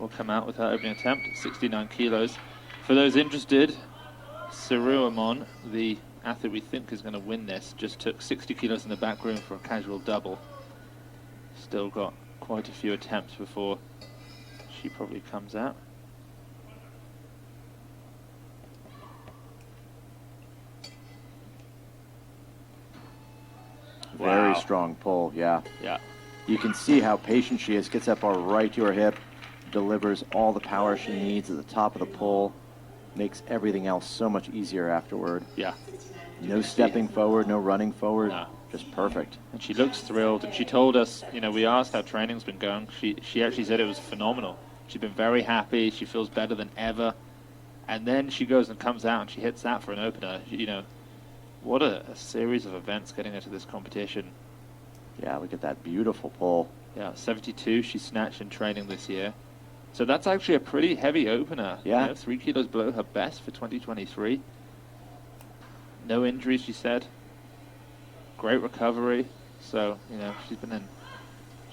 will come out with her opening attempt at 69 kilos. For those interested, Saruamon, the athlete we think is going to win this, just took 60 kilos in the back room for a casual double. Still got quite a few attempts before she probably comes out. Very strong pull, yeah. Yeah. You can see how patient she is. Gets that bar right to her hip, delivers all the power she needs at the top of the pull, makes everything else so much easier afterward. Yeah. No stepping forward, no running forward, no. Just perfect. And she looks thrilled, and she told us, you know, we asked how training's been going. She actually said it was phenomenal. She's been very happy. She feels better than ever. And then she goes and comes out and she hits that for an opener. You know, what a series of events getting her to this competition. Yeah, look at that beautiful pull. Yeah, 72 she snatched in training this year. So that's actually a pretty heavy opener. Yeah. You know, 3 kilos below her best for 2023. No injuries, she said. Great recovery. So, you know, she's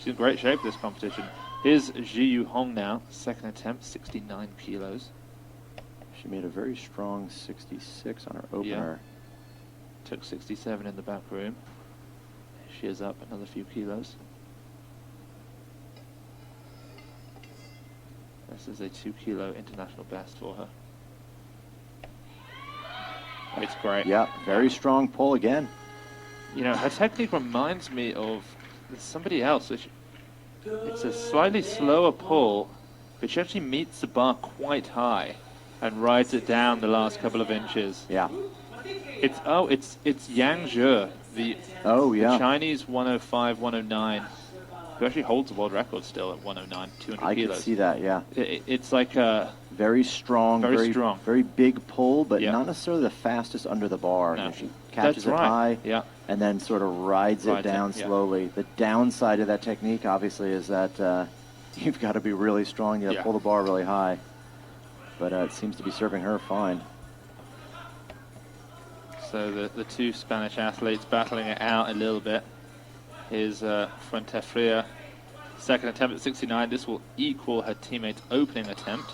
in great shape this competition. Here's Ji Hong now, second attempt, 69 kilos. She made a very strong 66 on her opener. Yeah. Took 67 in the back room. She is up another few kilos. This is a 2 kilo international best for her. It's great. Yeah, very strong pull again. You know, her technique reminds me of somebody else. It's a slightly slower pull, but she actually meets the bar quite high and rides it down the last couple of inches. Yeah. It's Yang Zhe, the Chinese 105, 109, who actually holds the world record still at 109, 200 kilos. I can see that, yeah. It's like a very strong, very big pull, but yeah. not necessarily the fastest under the bar. No. You know, she catches That's it high, yeah. and then sort of rides it down slowly. Yeah. The downside of that technique, obviously, is that you've got to be really strong. You got to pull the bar really high. But it seems to be serving her fine. So the two Spanish athletes battling it out a little bit. Here's Fuentefría, second attempt at 69. This will equal her teammate's opening attempt.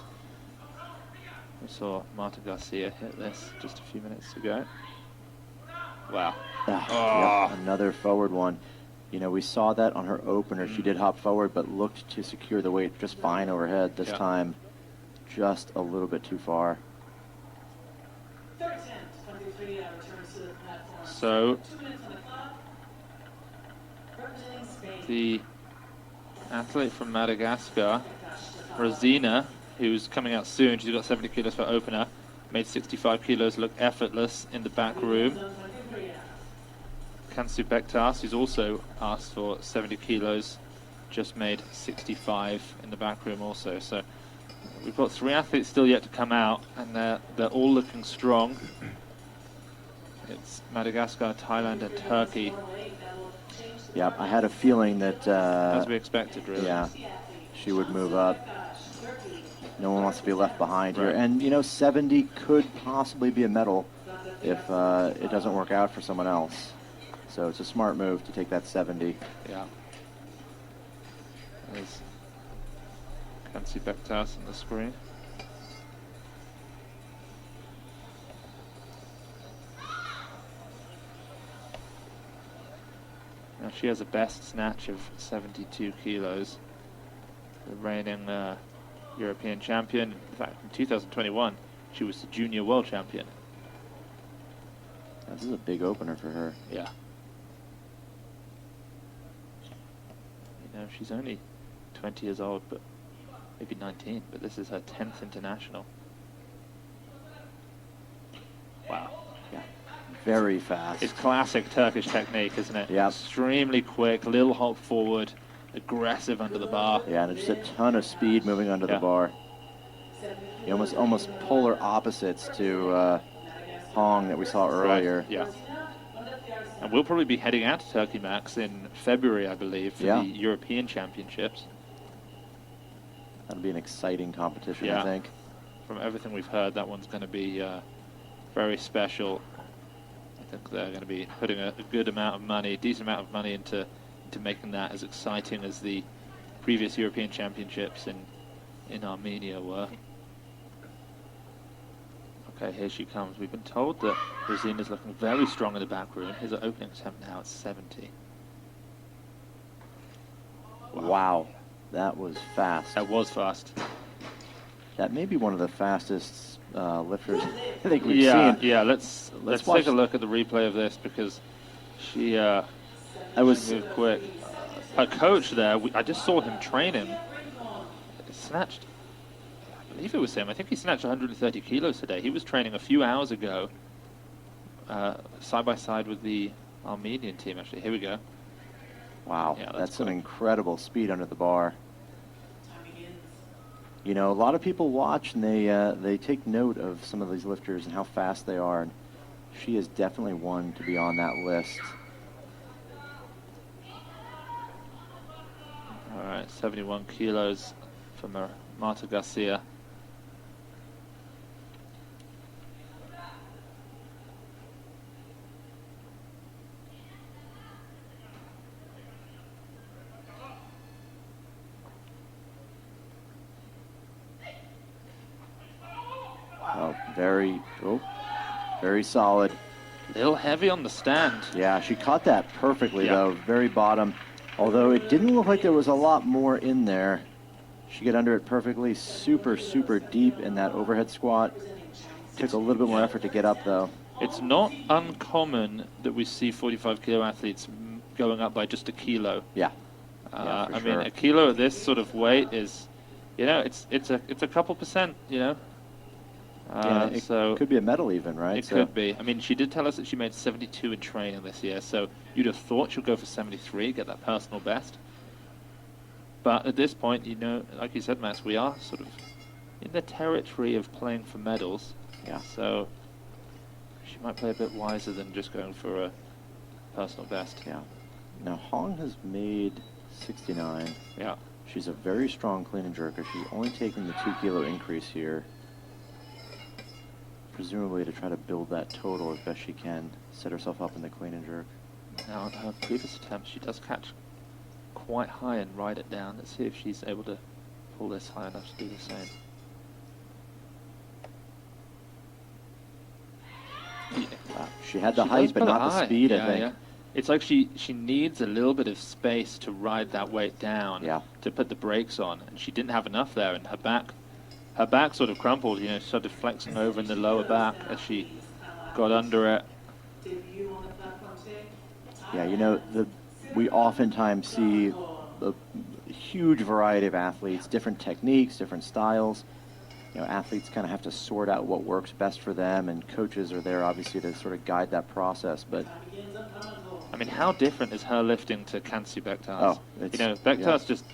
We saw Marta Garcia hit this just a few minutes ago. Wow. Yep, another forward one. You know, we saw that on her opener. She did hop forward, but looked to secure the weight just fine overhead. This time, just a little bit too far. So, the athlete from Madagascar, Rosina, who's coming out soon, she's got 70 kilos for opener, made 65 kilos look effortless in the back room. Cansu Bektaş, who's also asked for 70 kilos, just made 65 in the back room also. So we've got 3 athletes still yet to come out, and they're all looking strong. It's Madagascar, Thailand, and Turkey. Yeah, I had a feeling that... as we expected, really. Yeah, she would move up. No one wants to be left behind here. And, you know, 70 could possibly be a medal if it doesn't work out for someone else. So it's a smart move to take that 70. Yeah. There's Cansu Bektaş on the screen. Now she has a best snatch of 72 kilos. The reigning European champion. In fact, in 2021, she was the junior world champion. This is a big opener for her. Yeah. You know, she's only 20 years old, but maybe 19, but this is her 10th international. Wow. Yeah. Very fast. It's classic Turkish technique, isn't it? Yeah. Extremely quick, little hop forward, aggressive under the bar. Yeah, and just a ton of speed moving under the bar. You almost polar opposites to Hong that we saw earlier. Right. Yeah. And we'll probably be heading out to Turkey, Max, in February, I believe, for the European Championships. That'll be an exciting competition, yeah. I think. From everything we've heard, that one's going to be very special. I think they're going to be putting a good amount of money, a decent amount of money into making that as exciting as the previous European Championships in in Armenia were. Okay, here she comes. We've been told that Rosina's looking very strong in the back room. Here's her opening attempt now at 70. Wow, that was fast. That was fast. That may be one of the fastest lifters I think we've seen. Yeah, let's take a look at the replay of this because she moved quick. Her coach there, I just saw him train him. Snatched, I believe it was him. I think he snatched 130 kilos today. He was training a few hours ago, side by side with the Armenian team. Actually, here we go. Wow, Yeah, that's some incredible speed under the bar. You know, a lot of people watch and they take note of some of these lifters and how fast they are. And she is definitely one to be on that list. All right, 71 kilos for Marta Garcia. Very solid. A little heavy on the stand. Yeah, she caught that perfectly, though. Very bottom. Although it didn't look like there was a lot more in there. She got under it perfectly. Super, super deep in that overhead squat. Took a little bit more effort to get up, though. It's not uncommon that we see 45-kilo athletes going up by just a kilo. Yeah. I mean, a kilo of this sort of weight is, you know, it's a couple percent, you know. It could be a medal even, right? It could be. I mean, she did tell us that she made 72 in training this year, so you'd have thought she'll go for 73, get that personal best. But at this point, you know, like you said, Max, we are sort of in the territory of playing for medals. Yeah. So she might play a bit wiser than just going for a personal best. Yeah. Now, Hong has made 69. Yeah. She's a very strong clean and jerker. She's only taking the 2-kilo increase here, presumably to try to build that total as best she can, set herself up in the clean and jerk. Now, in her previous attempts, she does catch quite high and ride it down. Let's see if she's able to pull this high enough to do the same. Wow. She had the height, but not the speed, I think. Yeah. It's like she needs a little bit of space to ride that weight down, to put the brakes on, and she didn't have enough there, and her back sort of crumpled, you know, she started flexing over in the lower back as she got under it. Yeah, you know, we oftentimes see a huge variety of athletes, different techniques, different styles. You know, athletes kind of have to sort out what works best for them, and coaches are there, obviously, to sort of guide that process. But I mean, how different is her lifting to Cansu Bektaş? Oh, you know, Bektas just,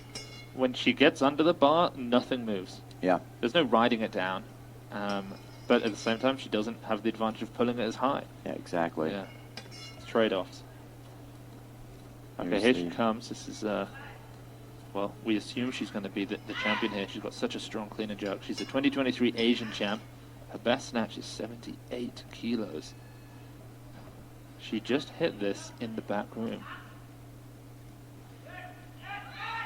when she gets under the bar, nothing moves. Yeah. There's no riding it down, but at the same time, she doesn't have the advantage of pulling it as high. Yeah, exactly. Yeah, it's trade-offs. Okay, here she comes. This is, well, we assume she's going to be the champion here. She's got such a strong clean and jerk. She's the 2023 Asian champ. Her best snatch is 78 kilos. She just hit this in the back room.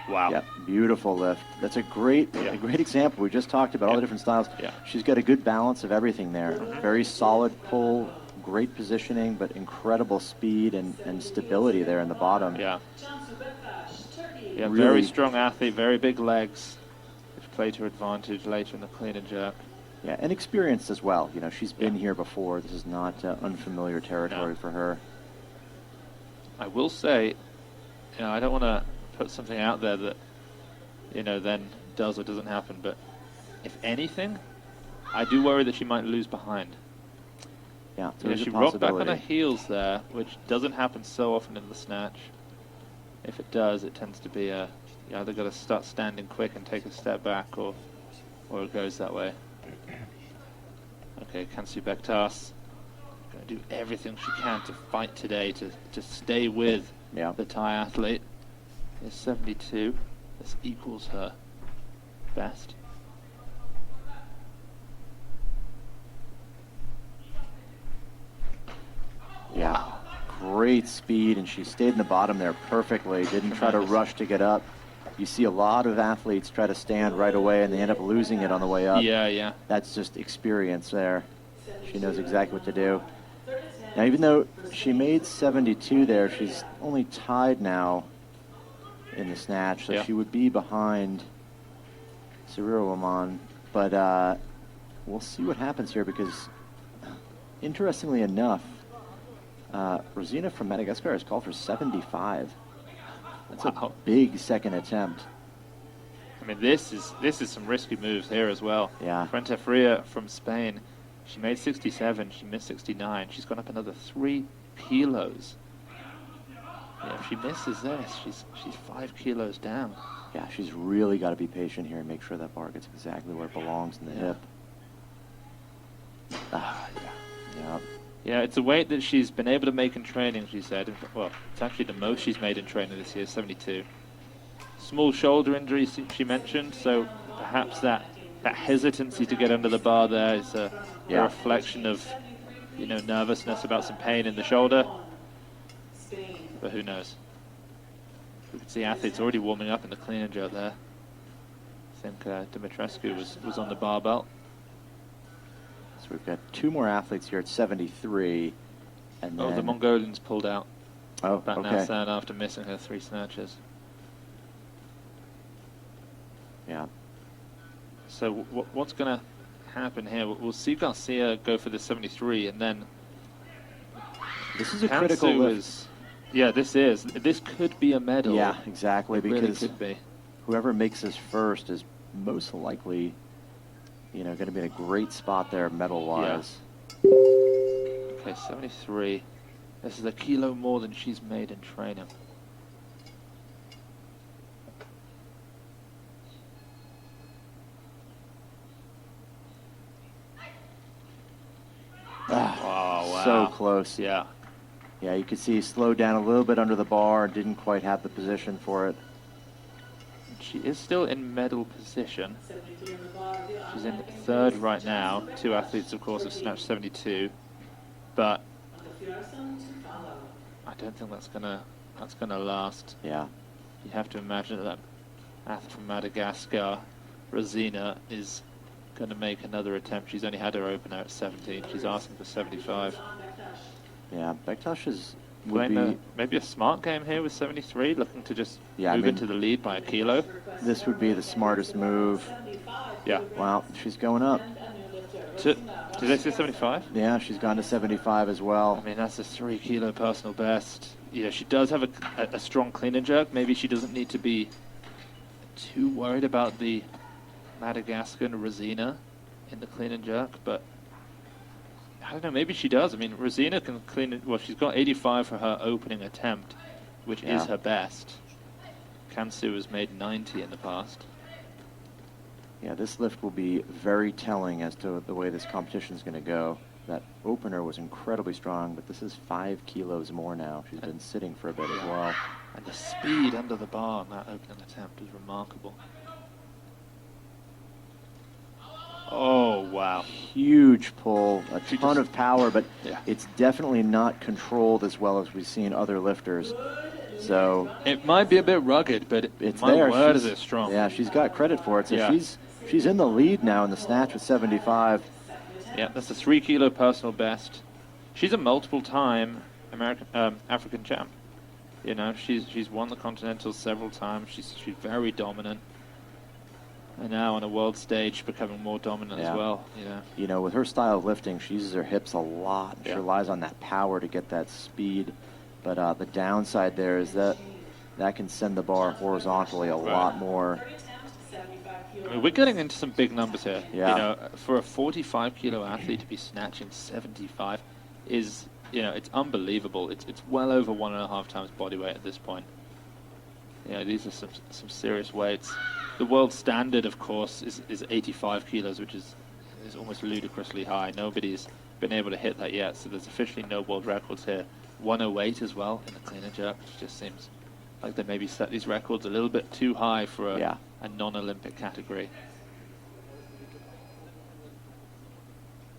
Wow. Yeah, beautiful lift. That's a great example. We just talked about all the different styles. Yeah. She's got a good balance of everything there. Very solid pull, great positioning, but incredible speed and stability there in the bottom. Yeah. Yeah, Really, very strong athlete, very big legs, which play to her advantage later in the clean and jerk. Yeah, and experienced as well. You know, she's been here before. This is not unfamiliar territory for her. I will say, you know, I don't want to put something out there that, you know, then does or doesn't happen, but if anything, I do worry that she might lose behind. Yeah, you know, she rocked back on her heels there, which doesn't happen so often in the snatch. If it does, it tends to be you either got to start standing quick and take a step back, or it goes that way. Okay, Cansu Bektaş going to do everything she can to fight today to stay with the Thai athlete. Is 72. This equals her best. Yeah, great speed, and she stayed in the bottom there perfectly. Didn't try to rush to get up. You see a lot of athletes try to stand right away, and they end up losing it on the way up. Yeah, yeah. That's just experience there. She knows exactly what to do. Now, even though she made 72 there, she's only tied now in the snatch, so yeah. she would be behind Cyril Lamon. But we'll see what happens here, because interestingly enough, Rosina from Madagascar has called for 75. That's a big second attempt. I mean, this is some risky moves here as well. Yeah. Fuentefría from Spain, she made 67, she missed 69. She's gone up another 3 kilos. Yeah, if she misses this, she's 5 kilos down. Yeah, she's really got to be patient here and make sure that bar gets exactly where it belongs in the hip. Yeah. Yeah, it's a weight that she's been able to make in training, she said. Well, it's actually the most she's made in training this year, 72. Small shoulder injury she mentioned, so perhaps that hesitancy to get under the bar there is a reflection of, you know, nervousness about some pain in the shoulder. But who knows? We can see athletes already warming up in the clean and jerk there. I think Dimitrescu was on the barbell. So we've got 2 more athletes here at 73. And the Mongolian's pulled out. Oh, Batnasan after missing her 3 snatches. Yeah. So what's going to happen here? We'll see Garcia go for the 73, and then this is a critical lift. Yeah, this could be a medal. Yeah, exactly. It because really could be. Whoever makes this first is most likely, you know, going to be in a great spot there medal-wise. Yeah. Okay, 73. This is a kilo more than she's made in training. Wow. So close. Yeah. Yeah, you could see he slowed down a little bit under the bar and didn't quite have the position for it. She is still in medal position. She's in 3rd right now. 2 athletes, of course, have snatched 72, but I don't think that's gonna last. Yeah. You have to imagine that athlete from Madagascar, Rosina, is going to make another attempt. She's only had her opener at 17. She's asking for 75. Yeah, Bektas maybe a smart game here with 73, looking to just move into the lead by a kilo. This would be the smartest move. Yeah. Wow, she's going up. Did they say 75? Yeah, she's gone to 75 as well. I mean, that's a 3 kilo personal best. Yeah, she does have a strong clean and jerk. Maybe she doesn't need to be too worried about the Madagascar and Rosina in the clean and jerk, but I don't know, maybe she does. I mean, Rosina can clean it. Well, she's got 85 for her opening attempt, which is her best. Cansu has made 90 in the past. Yeah, this lift will be very telling as to the way this competition is going to go. That opener was incredibly strong, but this is 5 kilos more now. She's been sitting for a bit as well. And the speed under the bar on that opening attempt is remarkable. Oh, wow. Huge pull, a ton of power, but it's definitely not controlled as well as we've seen other lifters. So it might be a bit rugged, but it's my there. word, is it strong. Yeah, she's got credit for it. So she's in the lead now in the snatch with 75. Yeah, that's a 3 kilo personal best. She's a multiple-time African champ. You know, she's won the Continentals several times. She's very dominant. And now on a world stage, becoming more dominant as well. You know, with her style of lifting, she uses her hips a lot. She relies on that power to get that speed. But the downside there is that can send the bar horizontally a lot more. I mean, we're getting into some big numbers here. Yeah. You know, for a 45 kilo athlete to be snatching 75 is, you know, it's unbelievable. It's well over 1.5 times body weight at this point. You know, these are some serious weights. The world standard, of course, is 85 kilos, which is almost ludicrously high. Nobody's been able to hit that yet, so there's officially no world records here. 108 as well in the clean and jerk, which just seems like they maybe set these records a little bit too high for a non-Olympic category.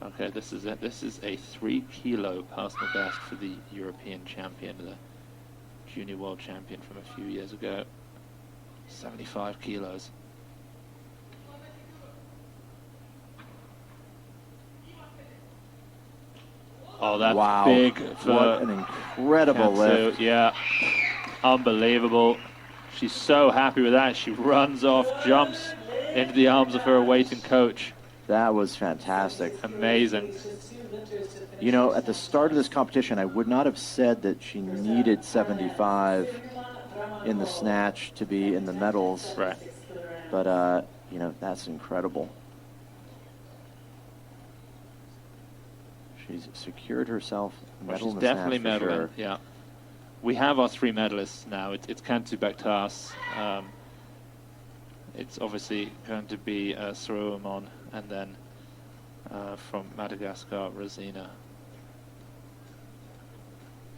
Okay, this is it. This is a 3 kilo personal best for the European champion, the junior world champion from a few years ago. 75 kilos. Oh, that's wow. big for what an incredible Cansu. lift. Yeah, unbelievable. She's so happy with that. She runs off, jumps into the arms of her awaiting coach. That was fantastic. Amazing. You know, at the start of this competition, I would not have said that she needed 75 in the snatch to be in the medals. Right. But, you know, that's incredible. She's secured herself a medal in the definitely snatch for medaling, sure. yeah. We have our 3 medalists now. It's Cansu Bektaş. It's obviously going to be Suleiman, and then from Madagascar, Rosina.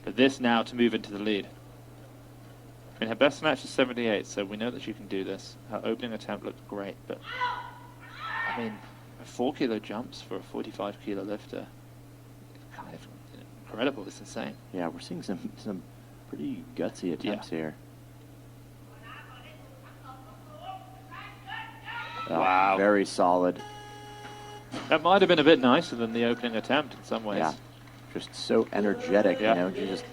But this now to move into the lead. I mean, her best snatch is 78, so we know that she can do this. Her opening attempt looked great, but I mean, 4 kilo jumps for a 45 kilo lifter. Kind of incredible. It's insane. Yeah, we're seeing some pretty gutsy attempts here. Wow. Very solid. That might have been a bit nicer than the opening attempt in some ways. Yeah, just so energetic, Yeah. you know, just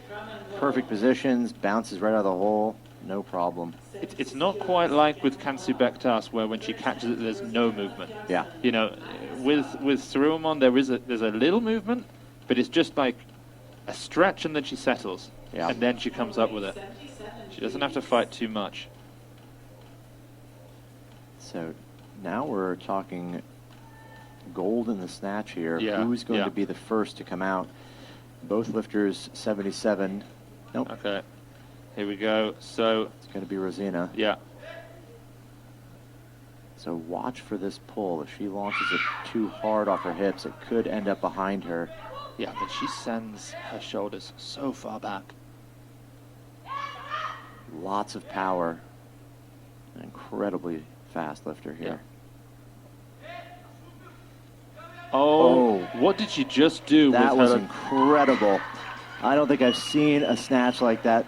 perfect positions, bounces right out of the hole, no problem. It's not quite like with Cansu Bektaş, where when she catches it, there's no movement. Yeah. You know, with Suleiman, there's a little movement, but it's just like a stretch and then she settles. Yeah. And then she comes up with it. She doesn't have to fight too much. So now we're talking gold in the snatch here. Yeah, Who's going yeah. to be the first to come out? Both lifters 77. Nope. Okay. Here we go. So It's going to be Rosina. yeah. So watch for this pull. If she launches it too hard off her hips, it could end up behind her. Yeah, but she sends her shoulders so far back. Lots of power. An incredibly fast lifter here. Oh, what did she just do That with was her? incredible. I don't think I've seen a snatch like that.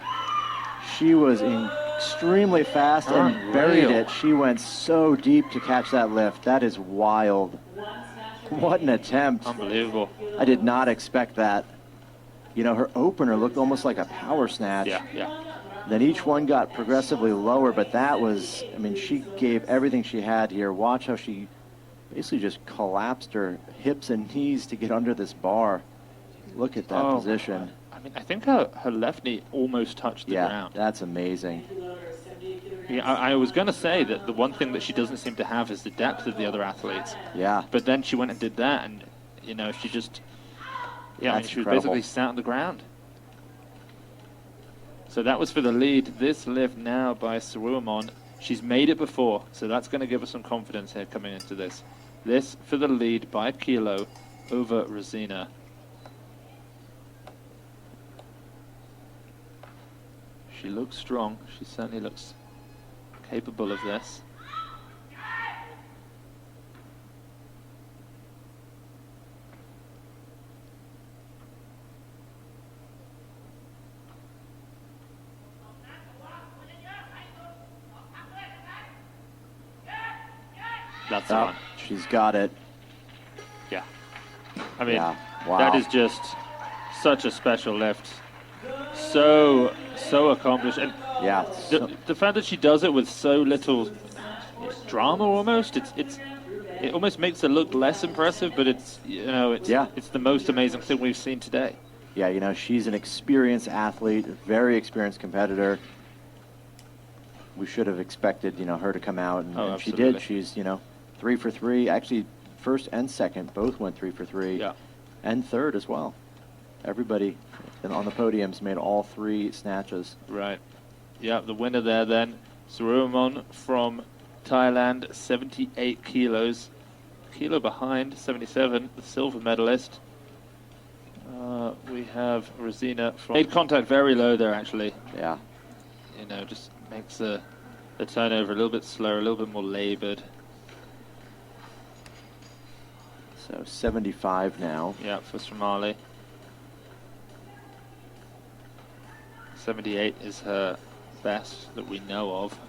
She was extremely fast and buried Unreal. it. She went so deep to catch that lift. That is wild. What an attempt. Unbelievable. I did not expect that. You know, her opener looked almost like a power snatch. Yeah, yeah. Then each one got progressively lower, but that was, I mean, she gave everything she had here. Watch how she basically just collapsed her hips and knees to get under this bar. Look at that position. I mean, I think her left knee almost touched the ground. That's amazing. Yeah, I was going to say that the one thing that she doesn't seem to have is the depth of the other athletes. Yeah. But then she went and did that, and, you know, she just, yeah, I mean, That's she was incredible. basically sat on the ground. So that was for the lead. This lift now by Suleiman. She's made it before, so that's going to give us some confidence here coming into this. This for the lead by a kilo over Rosina. She looks strong. She certainly looks capable of this. That's on. She's got it. Yeah. I mean, Yeah. Wow. that is just such a special lift. So accomplished. And Yeah. the fact that she does it with so little drama almost, it almost makes her look less impressive, but it's, you know, it's the most amazing thing we've seen today. Yeah, you know, she's an experienced athlete, a very experienced competitor. We should have expected, you know, her to come out, and she absolutely. did. She's, you know, 3 for 3. Actually, first and second both went 3 for 3. Yeah. And third as well. Everybody on the podiums made all 3 snatches. Right. Yeah, the winner there then, Suleiman from Thailand, 78 kilos. Kilo behind, 77, the silver medalist. We have Rosina from... Made contact very low there, actually. Yeah. You know, just makes the turnover a little bit slower, a little bit more labored. So 75 now. Yeah, for Somali. 78 is her best that we know of.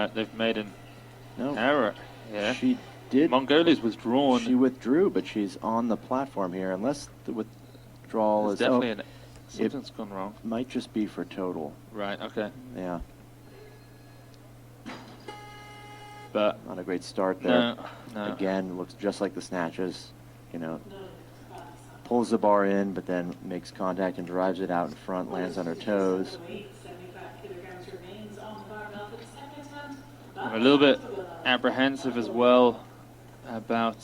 Right, they've made an No, error. Yeah. she did. Mongolia's withdrawn. She withdrew, but she's on the platform here. Unless the withdrawal There's is definitely something's gone wrong. might just be for total. Right. Okay. Yeah, But not a great start there. no. Again, looks just like the snatches. You know, pulls the bar in, but then makes contact and drives it out in front, lands on her toes. I'm a little bit apprehensive as well about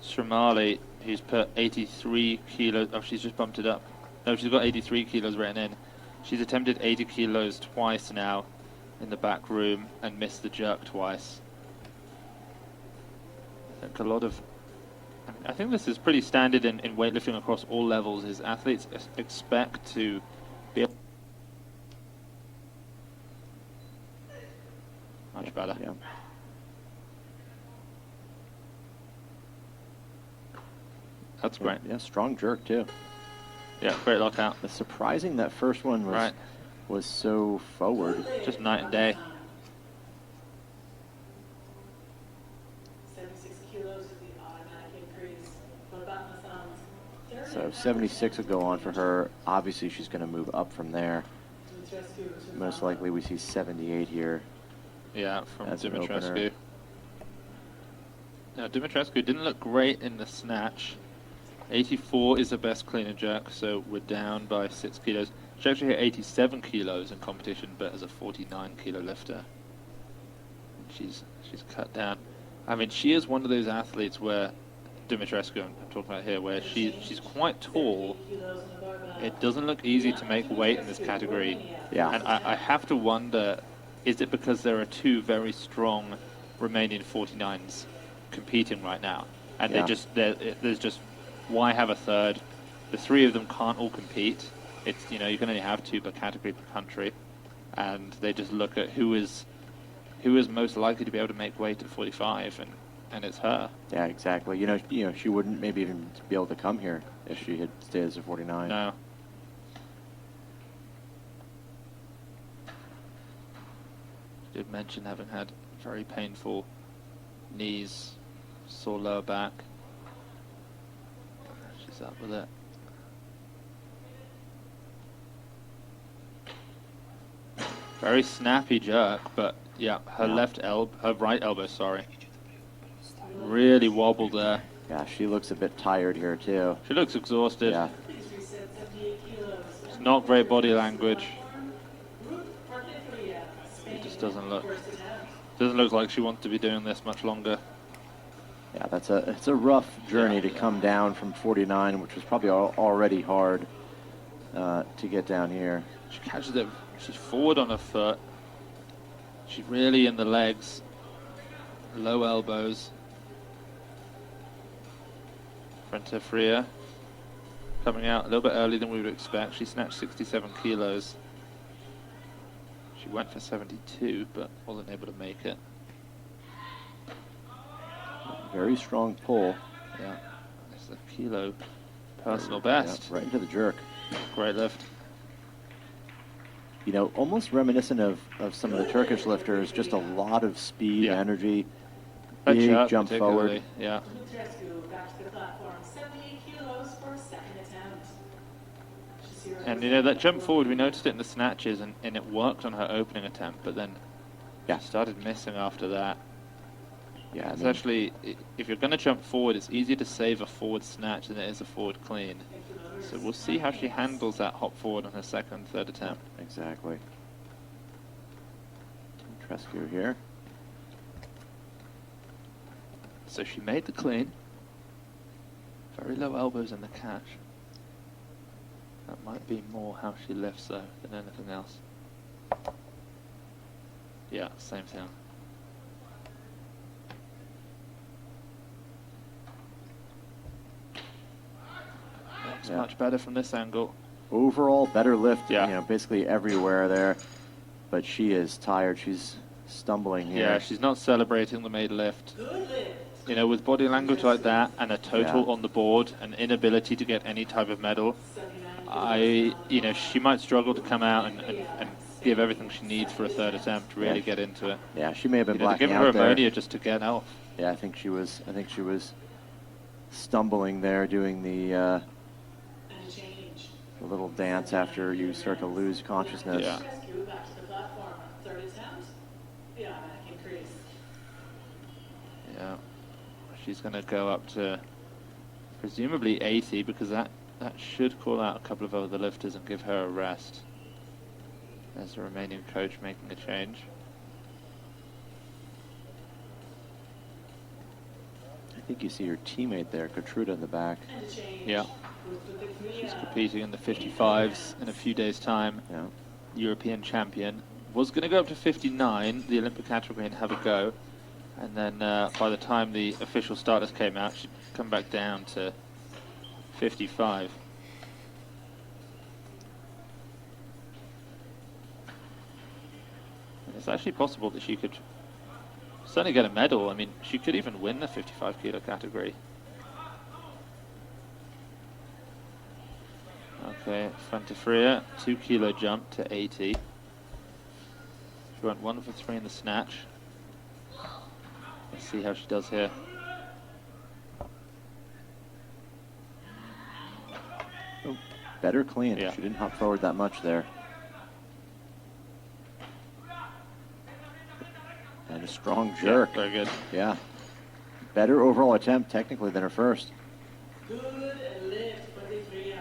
Shamali, who's put 83 kilos. Oh, she's just bumped it up. No, she's got 83 kilos written in. She's attempted 80 kilos twice now in the back room and missed the jerk twice. I think a lot of... I think this is pretty standard in weightlifting across all levels, is athletes expect to be able... Much better. Yeah. That's great. Yeah, strong jerk too. Yeah, great lockout. It's surprising that first one was so forward. Just night and day. 76 kilos is the automatic increase. What about Hassan's? So 76 will go on for her. Obviously, she's going to move up from there. Most likely, we see 78 here. Yeah, from As an Dumitrescu. opener. Now, Dumitrescu didn't look great in the snatch. 84 is the best clean and jerk, so we're down by 6 kilos. She actually hit 87 kilos in competition, but as a 49 kilo lifter, she's cut down. I mean, she is one of those athletes where Dumitrescu, I'm talking about here, where she's quite tall. It doesn't look easy to make weight in this category. Yeah. And I have to wonder, is it because there are two very strong remaining 49s competing right now, and there's just, why have a third? The three of them can't all compete. It's, you know, you can only have two per category per country, and they just look at who is most likely to be able to make weight at 45, and it's her. Yeah, exactly. You know, she wouldn't maybe even be able to come here if she had stayed as a 49. No. She did mention having had very painful knees, sore lower back. She's up with it. Very snappy jerk, but yeah, her right elbow, sorry, really wobbled there. Yeah, she looks a bit tired here too. She looks exhausted. Yeah. It's not great body language. It just doesn't look like she wants to be doing this much longer. Yeah, it's a rough journey to come down from 49, which was probably already hard to get down here. She catches it. She's forward on her foot. She's really in the legs. Low elbows. Frente Fria coming out a little bit earlier than we would expect. She snatched 67 kilos. She went for 72, but wasn't able to make it. Very strong pull. Yeah, it's a kilo personal best. Yeah, right into the jerk. Great lift. You know, almost reminiscent of some of the Turkish lifters, just a lot of speed, energy, That big jerk jump forward. Yeah. And you know, that jump forward, we noticed it in the snatches, and it worked on her opening attempt, but then she started missing after that. Yeah, It's actually, if you're going to jump forward, it's easier to save a forward snatch than it is a forward clean. So we'll see how she handles that hop forward on her second and third attempt. Exactly. Trescu here. So she made the clean. Very low elbows in the catch. That might be more how she lifts though than anything else. Yeah, same thing. Looks much better from this angle. Overall, better lift, Yeah. you know, basically everywhere there. But she is tired. She's stumbling here. Yeah, she's not celebrating the made lift. You know, with body language like that and a total on the board and inability to get any type of medal, you know, she might struggle to come out and give everything she needs for a third attempt, really get into it. Yeah, she may have been They're blacking giving her out there. ammonia just to get off. Yeah, I think she was stumbling there, doing the little dance after you start to lose consciousness. Yeah. Rescue back to the platform. Third attempt. The automatic increase. Yeah. She's going to go up to presumably 80, because that should call out a couple of other lifters and give her a rest. There's the Romanian coach making a change. I think you see your teammate there, Gertrude, in the back. And a change. Yeah. She's competing in the 55s in a few days' time. Yeah. European champion. Was going to go up to 59, the Olympic category, and have a go. And then by the time the official starters came out, she'd come back down to 55. And it's actually possible that she could certainly get a medal. I mean, she could even win the 55 kilo category. Okay, Frantafria, 2 kilo jump to 80. She went 1 for 3 in the snatch. Let's see how she does here. Oh, better clean. Yeah. She didn't hop forward that much there. And a strong jerk. Yeah, very good. Yeah. Better overall attempt technically than her first. Good lift for the three.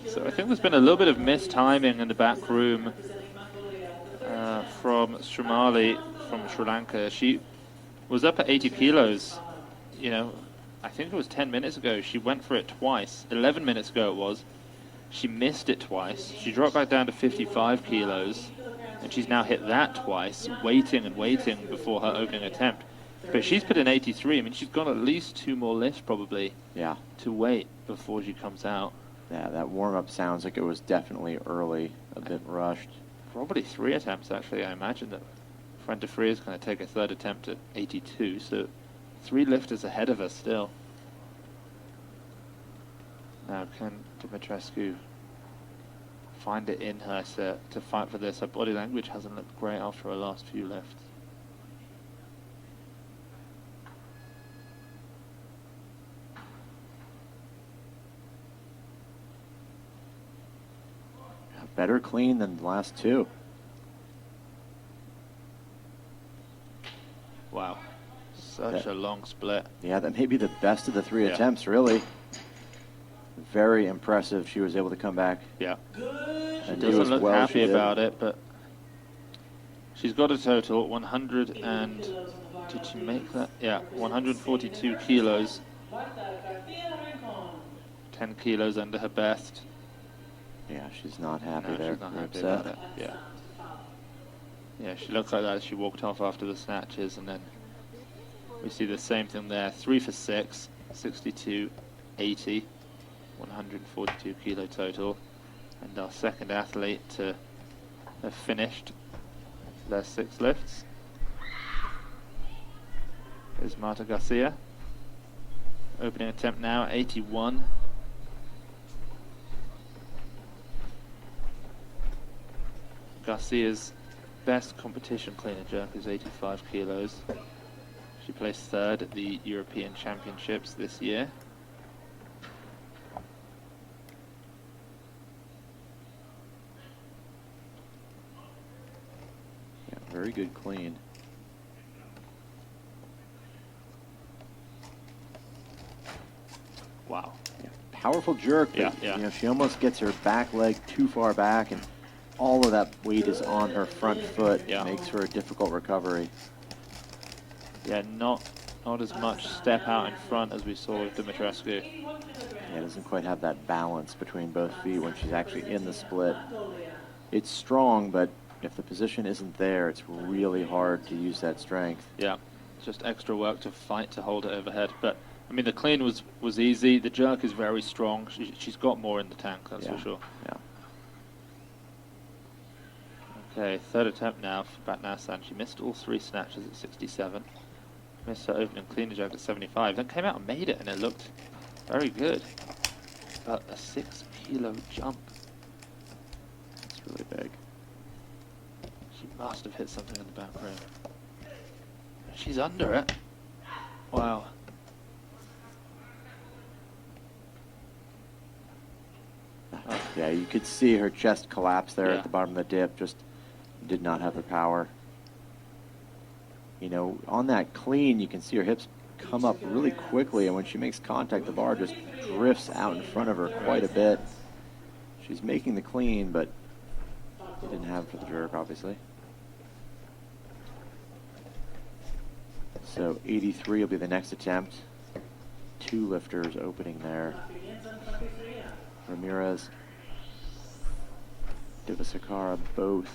So I think there's been a little bit of mistiming in the back room from Srimali from Sri Lanka. She was up at 80 kilos, you know, I think it was 10 minutes ago. She went for it twice. 11 minutes ago it was. She missed it twice. She dropped back down to 55 kilos, and she's now hit that twice, waiting and waiting before her opening attempt. But she's put in 83. I mean, she's got at least 2 more lifts probably to wait before she comes out. Yeah, that warm-up sounds like it was definitely early, a bit rushed. Probably 3 attempts, actually. I imagine that Frantafria is going to take a third attempt at 82, so 3 lifters ahead of us still. Now, can Dumitrescu find it in her to fight for this? Her body language hasn't looked great after her last few lifts. Better clean than the last 2. Wow. Such a long split. Yeah, that may be the best of the 3 Yeah. attempts, really. Very impressive. She was able to come back. Yeah. And She do doesn't as look well as happy she did. about it, but she's got a total 100 and... Did she make that? Yeah, 142 kilos. 10 kilos under her best. Yeah, she's not happy No, there. she's not happy Upset. about it. Yeah. Yeah, she looked like that as she walked off after the snatches, and then we see the same thing there. 3 for 6, 62, 80, 142 kilo total. And our second athlete to have finished their 6 lifts is Marta Garcia. Opening attempt now, 81. Garcia's best competition clean and jerk is 85 kilos. She placed 3rd at the European Championships this year. Yeah, very good clean. Wow. Yeah, powerful jerk. But, Yeah, yeah. You know, she almost gets her back leg too far back, and all of that weight is on her front foot. Yeah. Makes for a difficult recovery. Yeah, not as much step out in front as we saw with Dumitrescu. Yeah, doesn't quite have that balance between both feet when she's actually in the split. It's strong, but if the position isn't there, it's really hard to use that strength. Yeah, just extra work to fight to hold it overhead. But I mean, the clean was easy. The jerk is very strong. She's got more in the tank, that's for sure. Yeah. Okay, 3rd attempt now for Batnasan. She missed all 3 snatches at 67. Missed her opening clean and jerk at 75. Then came out and made it, and it looked very good. But a 6 kilo jump. really big. She must have hit something in the back rim. She's under it. Wow. Yeah, you could see her chest collapse there Yeah. at the bottom of the dip. Just did not have the power. You know, on that clean, you can see her hips come up really quickly, and when she makes contact, the bar just drifts out in front of her quite a bit. She's making the clean, but she didn't have it for the jerk, obviously. So 83 will be the next attempt. 2 lifters opening there. Ramirez, Divisakara, both.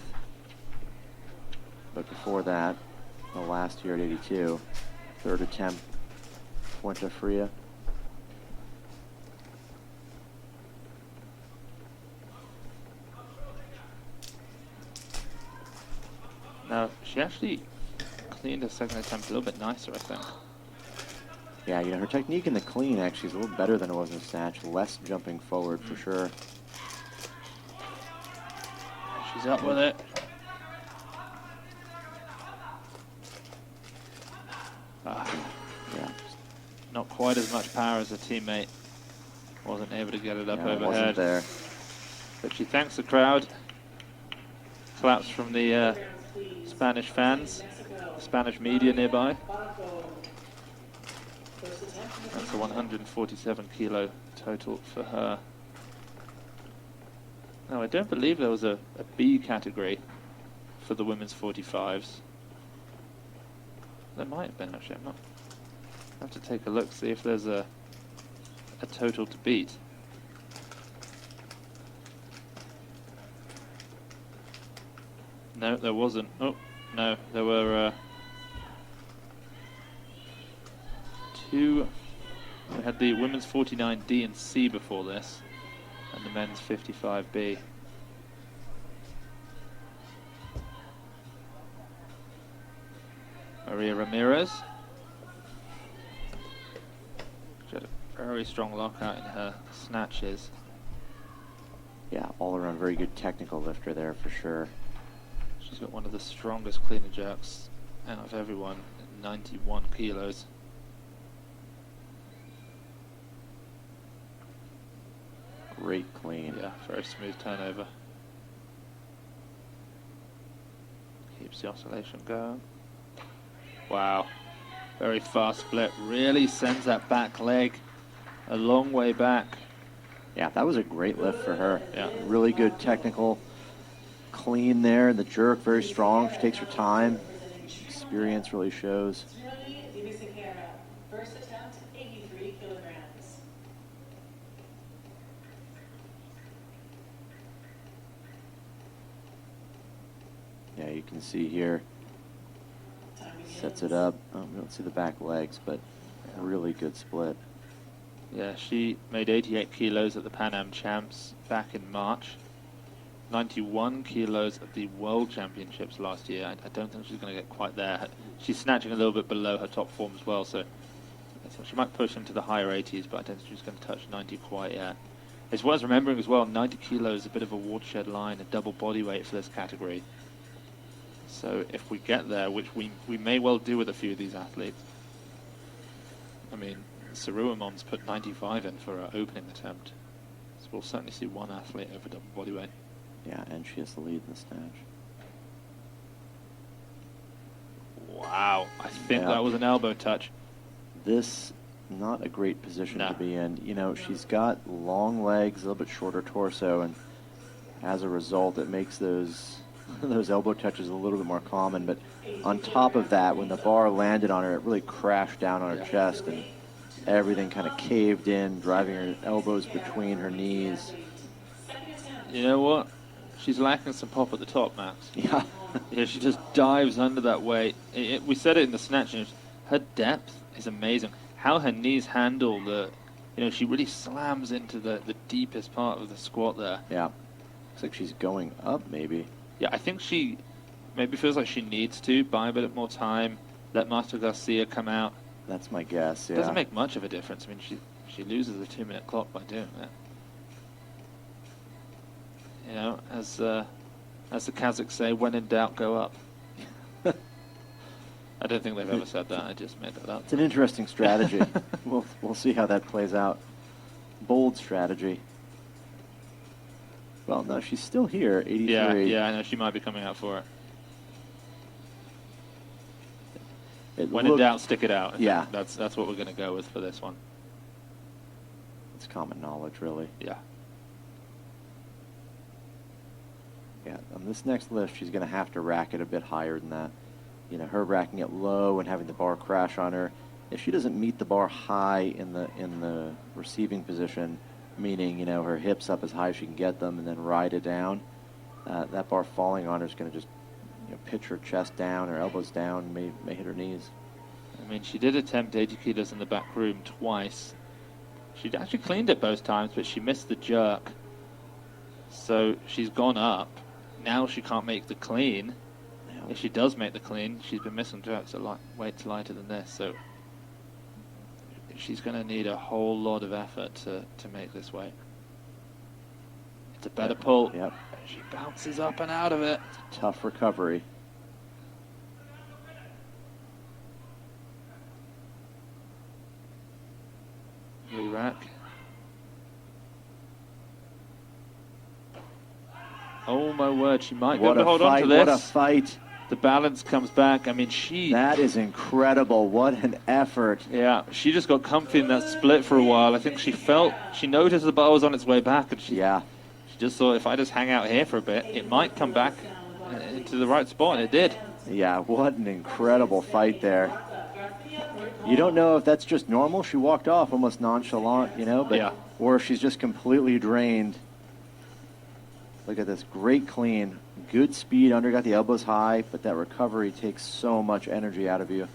But before that, the last year at 82, 3rd attempt, Fuente Fria. Now, she actually cleaned her second attempt a little bit nicer, I think. Yeah, you know, her technique in the clean actually is a little better than it was in the snatch. Less jumping forward for sure. She's up with it. Yeah. Not quite as much power as her teammate. Wasn't able to get it up Yeah, it wasn't overhead. there. But she thanks the crowd. Claps from the Spanish fans, Spanish media nearby. That's a 147 kilo total for her. Now, I don't believe there was a B category for the women's 45s. There might have been, actually. I have to take a look, see if there's a total to beat. No, there wasn't. Oh, no, there were two. We had the women's 49D and C before this, and the men's 55B. Maria Ramirez. She had a very strong lockout in her snatches. Yeah, all around very good technical lifter there for sure. She's got one of the strongest clean and jerks out of everyone, 91 kilos. Great clean. Yeah, very smooth turnover. Keeps the oscillation going. Wow, very fast split. Really sends that back leg a long way back. Yeah, that was a great lift for her. Yeah. Really good technical clean there. The jerk very strong. She takes her time. Experience really shows. First attempt, 83 kilograms. Yeah, you can see here. Sets it up. Oh, we don't see the back legs, but a really good split. Yeah, she made 88 kilos at the Pan Am Champs back in March. 91 kilos at the World Championships last year. I don't think she's going to get quite there. She's snatching a little bit below her top form as well, so I think she might push into the higher 80s, but I don't think she's going to touch 90 quite yet. It's worth remembering as well, 90 kilos is a bit of a watershed line, a double body weight for this category. So if we get there, which we may well do with a few of these athletes. I mean, Saruamon's put 95 in for her opening attempt. So we'll certainly see one athlete over double body weight. Yeah, and she has the lead in the snatch. Wow, I think Yeah. that was an elbow touch. This, not a great position No. to be in. You know, she's got long legs, a little bit shorter torso, and as a result, it makes those those elbow touches a little bit more common. But on top of that, when the bar landed on her, it really crashed down on her chest, and everything kind of caved in, driving her elbows between her knees. You know what? She's lacking some pop at the top, Max. Yeah. Yeah, she just dives under that weight. We said it in the snatch. Her depth is amazing. How her knees handle she really slams into the deepest part of the squat there. Yeah. Looks like she's going up, maybe. Yeah, I think she maybe feels like she needs to buy a bit more time, let Marta Garcia come out. That's my guess, yeah. Doesn't make much of a difference. I mean, she loses the 2-minute clock by doing that. You know, as As the Kazakhs say, when in doubt, go up. I don't think they've ever said that. I just made that up. It's an interesting strategy. We'll see how that plays out. Bold strategy. Well, no, she's still here, 83. Yeah, I know. She might be coming out for it. When in doubt, stick it out. Yeah. That's what we're going to go with for this one. It's common knowledge, really. Yeah. Yeah, on this next lift, she's going to have to rack it a bit higher than that. You know, her racking it low and having the bar crash on her. If she doesn't meet the bar high in the receiving position, meaning, you know, her hips up as high as she can get them and then ride it down, that bar falling on her is going to just, you know, pitch her chest down, her elbows down, may hit her knees. I mean, she did attempt 80 kilos in the back room twice. She actually cleaned it both times, but she missed the jerk. So she's gone up. Now she can't make the clean. If she does make the clean, she's been missing jerks at weights lighter than this, so she's going to need a whole lot of effort to make this weight. It's a better pull. Yep. She bounces up and out of it. It's a tough recovery. Re-rack. Oh my word, she might be able to hold on to this. What a fight. The balance comes back. I mean, that is incredible. What an effort. Yeah, she just got comfy in that split for a while. I think she noticed the bar was on its way back, and she just thought, if I just hang out here for a bit, it might come back into the right spot, and it did. Yeah, what an incredible fight there. You don't know if that's just normal. She walked off almost nonchalant, you know, but or if she's just completely drained. Look at this, great clean, good speed, under got the elbows high, but that recovery takes so much energy out of you.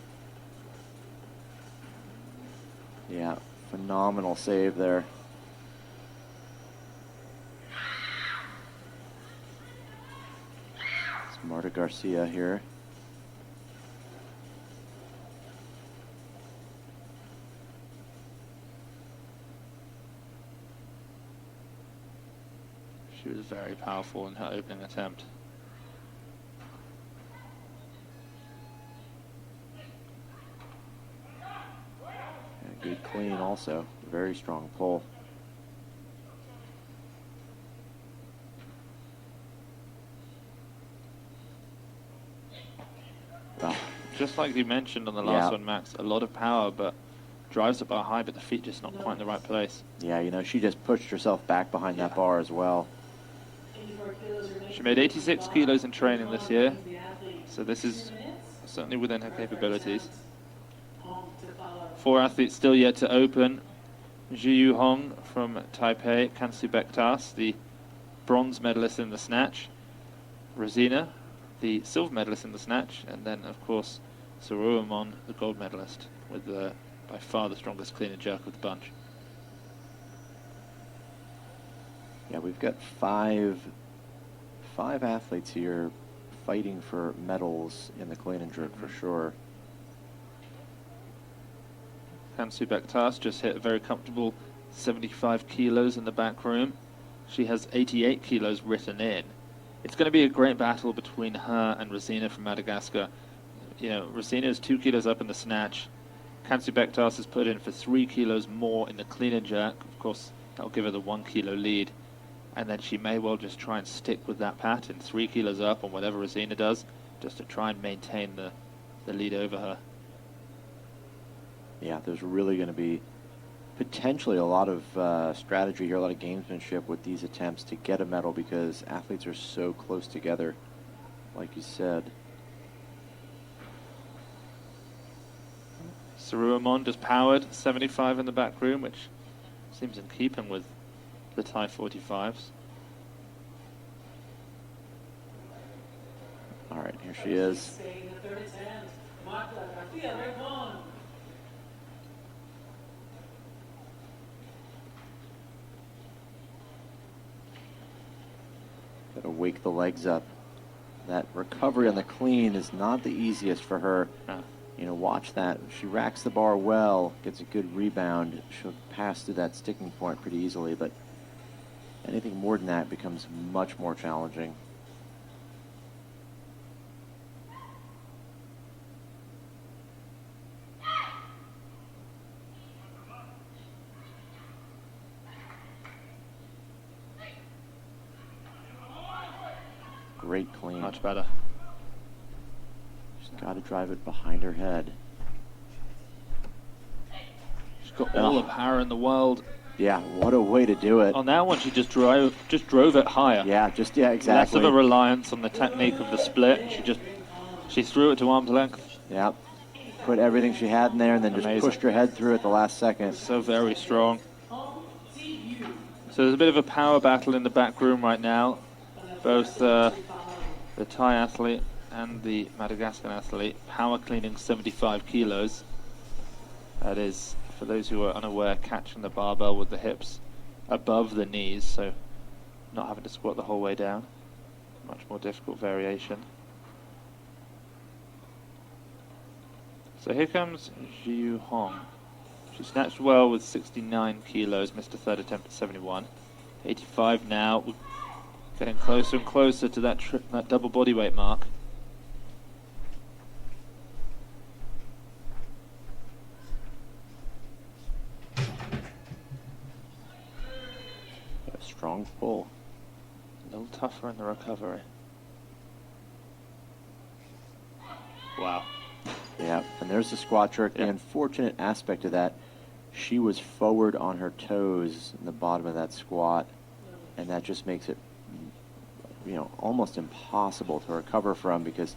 Yeah, phenomenal save there. It's Marta Garcia here. She was very powerful in her opening attempt. And good clean also, very strong pull. Wow. Just like you mentioned on the last one, Max, a lot of power, but drives the bar high, but the feet just not quite in the right place. Yeah, you know, she just pushed herself back behind that bar as well. She made 86 kilos in training this year, so this is certainly within her capabilities. 4 athletes still yet to open. Jiyu Hong from Taipei, Cansu Bektaş, the bronze medalist in the snatch, Rosina, the silver medalist in the snatch, and then, of course, Saruamon, the gold medalist, with by far the strongest clean and jerk of the bunch. Yeah, we've got five athletes here fighting for medals in the clean and jerk for sure. Cansu Bektaş just hit a very comfortable 75 kilos in the back room. She has 88 kilos written in. It's going to be a great battle between her and Rosina from Madagascar. You know, Rosina is 2 kilos up in the snatch. Cansu Bektaş has put in for 3 kilos more in the clean and jerk. Of course, that'll give her the 1 kilo lead. And then she may well just try and stick with that pattern, 3 kilos up on whatever Rosina does, just to try and maintain the lead over her. Yeah, there's really going to be potentially a lot of strategy here, a lot of gamesmanship with these attempts to get a medal because athletes are so close together, like you said. Saruamon just powered 75 in the back room, which seems in keeping with the Thai 45s. All right, here she is. Got to wake the legs up. That recovery on the clean is not the easiest for her. No. You know, watch that. She racks the bar well, gets a good rebound. She'll pass through that sticking point pretty easily, but anything more than that becomes much more challenging. great clean. Much better. She's got to drive it behind her head. She's got all the power in the world. Yeah, what a way to do it. On that one, she just drove it higher. Yeah, exactly. Less of a reliance on the technique of the split. She threw it to arm's length. Yeah, put everything she had in there and then just pushed her head through at the last second. So very strong. So there's a bit of a power battle in the back room right now. Both the Thai athlete and the Madagascar athlete power cleaning 75 kilos. That is, for those who are unaware, catching the barbell with the hips above the knees, so not having to squat the whole way down. Much more difficult variation. So here comes Jiu Hong. She snatched well with 69 kilos, missed a third attempt at 71. 85 now, we're getting closer and closer to that double bodyweight mark. A strong pull. A little tougher in the recovery. Wow. Yeah, and there's the squat jerk. The unfortunate aspect of that, she was forward on her toes in the bottom of that squat, and that just makes it, almost impossible to recover from, because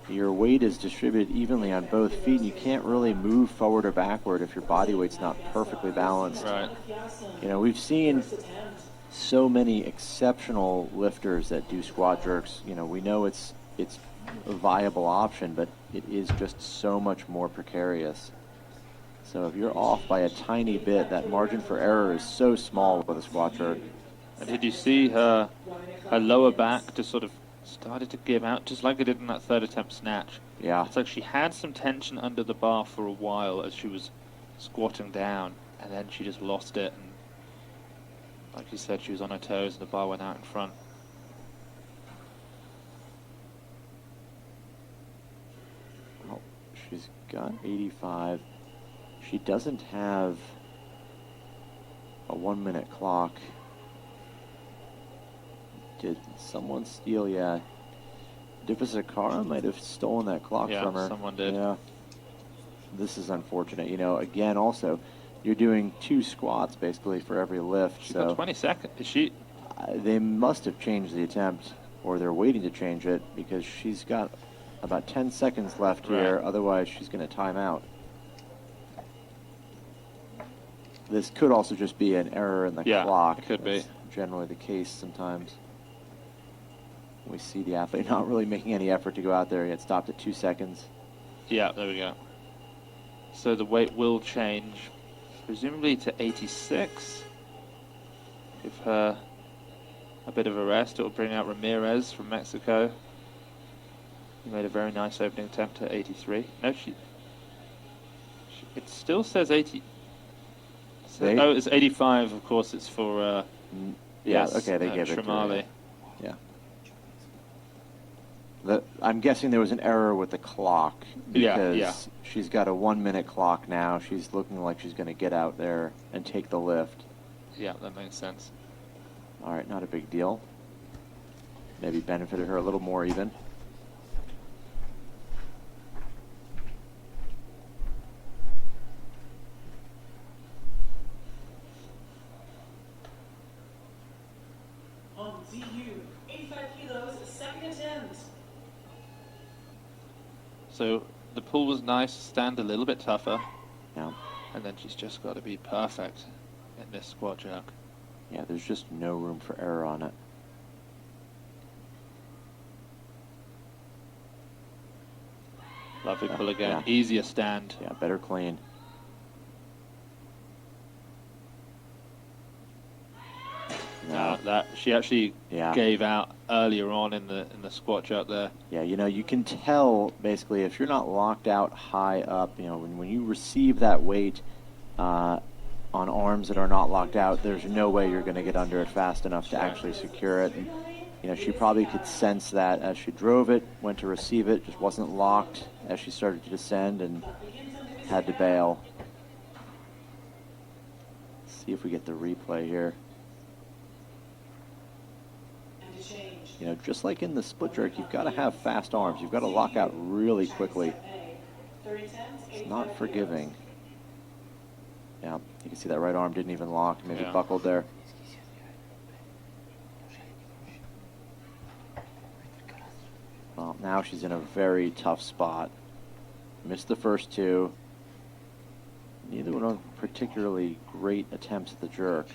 your weight is distributed evenly on both feet, and you can't really move forward or backward if your body weight's not perfectly balanced. Right. We've seen so many exceptional lifters that do squat jerks. We know it's a viable option, but it is just so much more precarious. So if you're off by a tiny bit, that margin for error is so small with a squat jerk. And did you see her lower back just sort of started to give out, just like it did in that third attempt snatch? Yeah. It's like she had some tension under the bar for a while as she was squatting down, and then she just lost it. And like you said, she was on her toes and the bar went out in front. Oh, she's got 85. She doesn't have a 1 minute clock. Did someone steal? Yeah. Dipasakara might have stolen that clock from her. Yeah, someone did. Yeah. This is unfortunate. Again, also, you're doing 2 squats basically for every lift. She's got 20 seconds. Is she? They must have changed the attempt, or they're waiting to change it, because she's got about 10 seconds left here. Otherwise, she's going to time out. This could also just be an error in the clock. Yeah, it could be. Generally the case sometimes. We see the athlete not really making any effort to go out there. He had stopped at 2 seconds. Yeah, there we go. So the weight will change, presumably to 86. Give her a bit of a rest. It will bring out Ramirez from Mexico. He made a very nice opening attempt at 83. No, it still says 80. Oh, it's 85. Of course, it's for. Okay, they gave it to her. Yeah. I'm guessing there was an error with the clock, because she's got a 1 minute clock now. She's looking like she's going to get out there and take the lift. Yeah, that makes sense. All right, not a big deal. Maybe benefited her a little more even. On DU, 85 kilos, second attempt. So the pull was nice, stand a little bit tougher. Yeah. And then she's just got to be perfect in this squat jerk. Yeah, there's just no room for error on it. Lovely pull again. Easier stand. Yeah, better clean. No, that she actually gave out earlier on in the squat jerk there. Yeah, you can tell basically if you're not locked out high up. When you receive that weight on arms that are not locked out, there's no way you're going to get under it fast enough to actually secure it. And, she probably could sense that as she drove it, went to receive it, just wasn't locked as she started to descend and had to bail. Let's see if we get the replay here. And to change. You know, just like in the split jerk, you've got to have fast arms. You've got to lock out really quickly. It's not forgiving. Yeah, you can see that right arm didn't even lock, maybe buckled there. Well, now she's in a very tough spot. Missed the first two. Neither one of particularly great attempts at the jerk.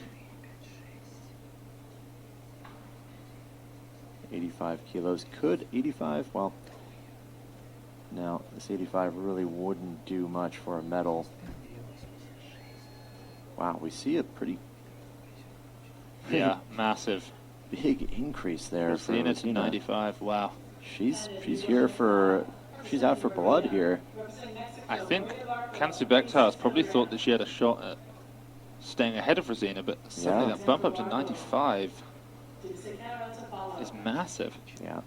85 kilos. Could 85? Well, no, this 85 really wouldn't do much for a medal. Wow, we see a pretty massive big increase there for Rosina to Rosina. 95. Wow. She's here for, she's out for blood here. I think Cansu Bektaş probably thought that she had a shot at staying ahead of Rosina, but suddenly that bump up to 95 is massive. Yeah.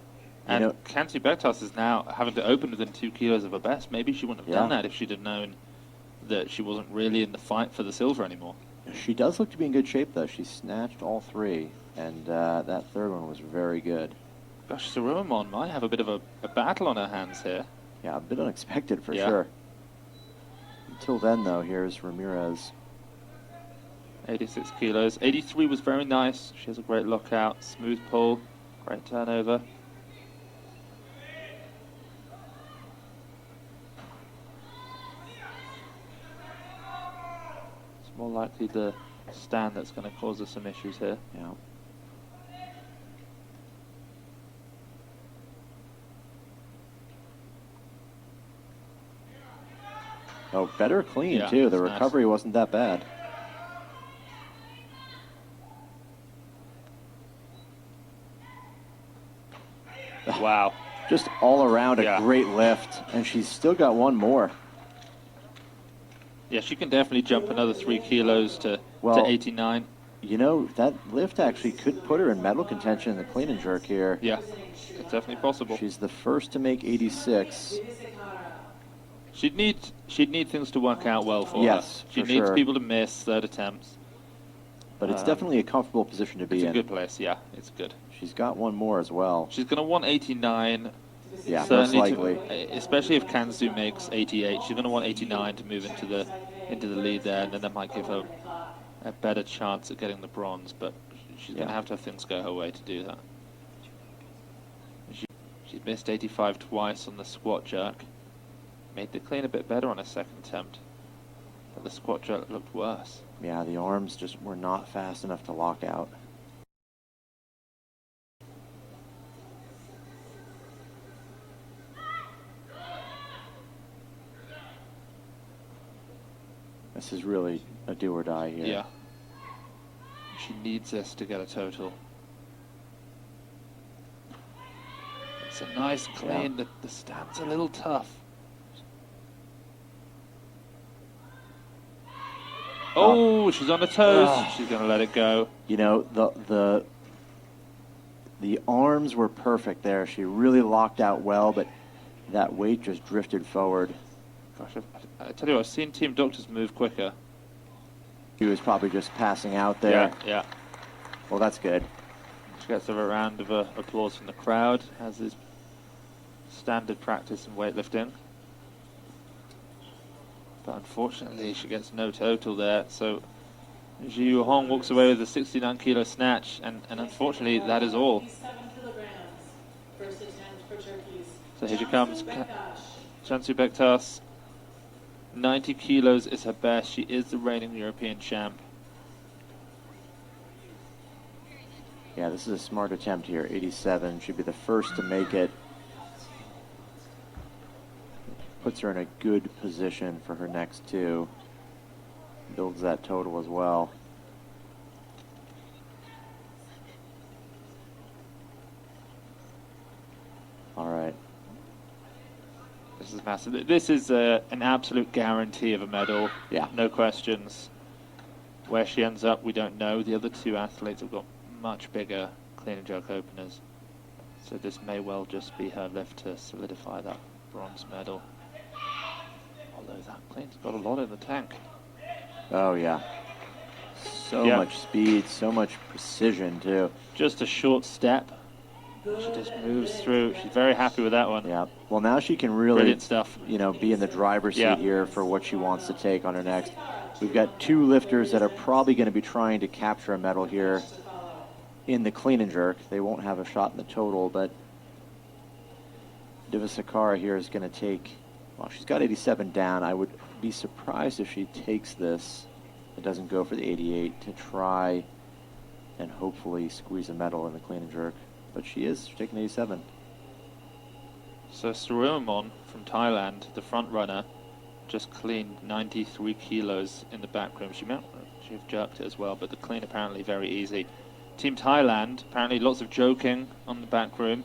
And Cansu Bektaş is now having to open within 2 kilos of her best. Maybe she wouldn't have done that if she'd have known that she wasn't really in the fight for the silver anymore. She does look to be in good shape, though. She snatched all three, and that third one was very good. Gosh, Sarumon might have a bit of a battle on her hands here. Yeah, a bit unexpected for sure. Until then, though, here's Ramirez. 86 kilos. 83 was very nice. She has a great lockout, smooth pull, great turnover. It's more likely the stand that's going to cause us some issues here. Yeah. Oh, better clean, too. The recovery wasn't that bad. Wow. Just all around a great lift, and she's still got one more. Yeah, she can definitely jump another 3 kilos to 89. You know, that lift actually could put her in medal contention in the clean and jerk here. Yeah, it's definitely possible. She's the first to make 86. She'd need things to work out well for her. Yes, She needs people to miss third attempts. But it's definitely a comfortable position to be in. It's a good place, yeah. It's good. She's got one more as well. She's going to want 89. Yeah, most likely. Especially if Cansu makes 88. She's going to want 89 to move into the lead there, and then that might give her a better chance at getting the bronze. But she's going to have things go her way to do that. She missed 85 twice on the squat jerk. Made the clean a bit better on her second attempt, but the squat jerk looked worse. Yeah, the arms just were not fast enough to lock out. This is really a do or die here. Yeah. She needs this to get a total. It's a nice clean. Yeah. The stand's a little tough. Oh, she's on the toes. She's going to let it go. You know, the arms were perfect there. She really locked out well, but that weight just drifted forward. Gosh, I tell you what, I've seen team doctors move quicker. He was probably just passing out there. Yeah. Well, that's good. She gets a round of applause from the crowd, as is standard practice in weightlifting. But unfortunately, she gets no total there. So Ji Hong walks away with a 69 kilo snatch, and unfortunately, that is all. So here she comes, Cansu Bektaş. 90 kilos is her best. She is the reigning European champ. Yeah, this is a smart attempt here. 87 should be the first to make it. Puts her in a good position for her next two. Builds that total as well. All right. This is massive. This is an absolute guarantee of a medal. Yeah. No questions. Where she ends up, we don't know. The other two athletes have got much bigger clean and jerk openers. So this may well just be her lift to solidify that bronze medal. Although that clean's got a lot in the tank. Oh, yeah. So much speed, so much precision, too. Just a short step She just moves through. She's very happy with that one. Yeah. Well, now she can really, Brilliant stuff. you know, be in the driver's seat Yeah. here for what she wants to take on her next. We've got two lifters that are probably going to be trying to capture a medal here in the clean and jerk. They won't have a shot in the total, but Sakara here is going to take, well, she's got 87 down. I would be surprised if she takes this. It doesn't go for the 88 to try and hopefully squeeze a medal in the clean and jerk. But she's taking 87. So Surumon from Thailand, the front runner, just cleaned 93 kilos in the back room. She have jerked it as well, but the clean apparently very easy. Team Thailand, apparently lots of joking on the back room,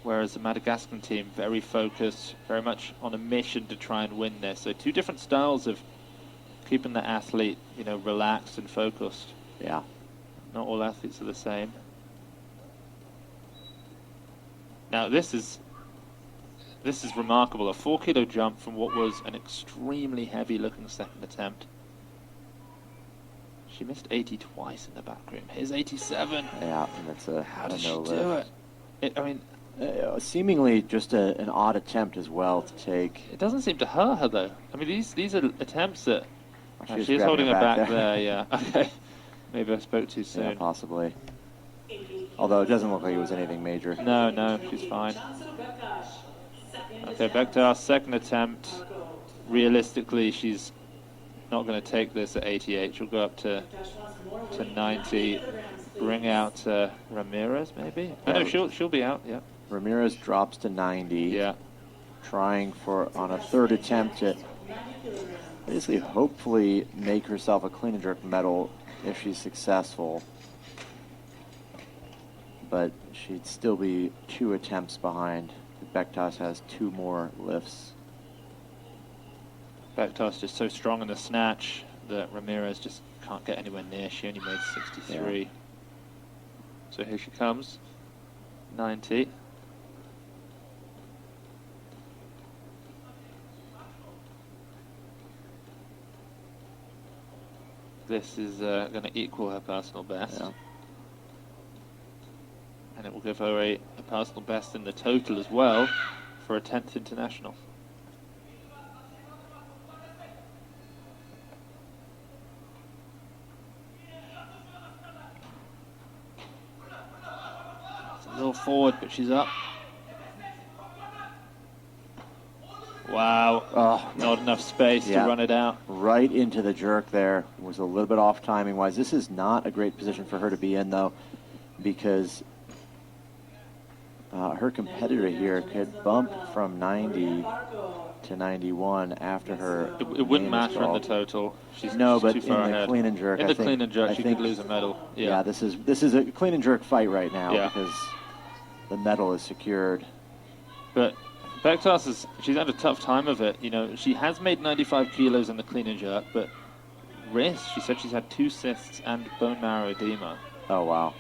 whereas the Madagascan team, very focused, very much on a mission to try and win this. So two different styles of keeping the athlete, you know, relaxed and focused. Yeah. Not all athletes are the same. Now this is remarkable. A 4-kilo jump from what was an extremely heavy-looking second attempt. She missed 80 twice in the back room. Here's 87. Yeah, and that's a How did she no do lift. I mean, seemingly just an odd attempt as well to take. it doesn't seem to hurt her though. I mean, these are attempts that She's she's grabbing holding her back there. there. Yeah. Okay. Maybe I spoke too soon. Yeah, possibly. Although it doesn't look like it was anything major. No, she's fine. Cansu Bektaş, second Okay, attempt. Bektas, second attempt. Realistically, she's not going to take this at 88. She'll go up to Bektaş wants more weight, 90. kilograms, please. Bring out Ramirez, maybe. Oh, no, she'll be out. Yeah. Ramirez drops to 90. Yeah. Trying for, on a third attempt, to 90 kilograms. basically hopefully make herself a clean and jerk medal if she's successful. But she'd still be 2 attempts behind. Bektas has 2 more lifts. Bektas just so strong in the snatch that Ramirez just can't get anywhere near. She only made 63. Yeah. So here she comes. 90. This is going to equal her personal best. Yeah. And it will give her a personal best in the total as well for a 10th international. It's a little forward, but she's up. Wow. Oh, Not enough space Yeah. to run it out. right into the jerk there. Was a little bit off timing wise. This is not a great position for her to be in though, because her competitor here could bump from 90 to 91 after her. It wouldn't name is matter in the called. total. She's No, but too in far the ahead. clean and jerk, In I the think- clean and jerk, I she think- could lose a medal. Yeah, this is a clean and jerk fight right now Yeah. because the medal is secured. But Bektas she's had a tough time of it. You know, she has made 95 kilos in the clean and jerk, but wrist, she said she's had 2 cysts and bone marrow edema, Oh wow.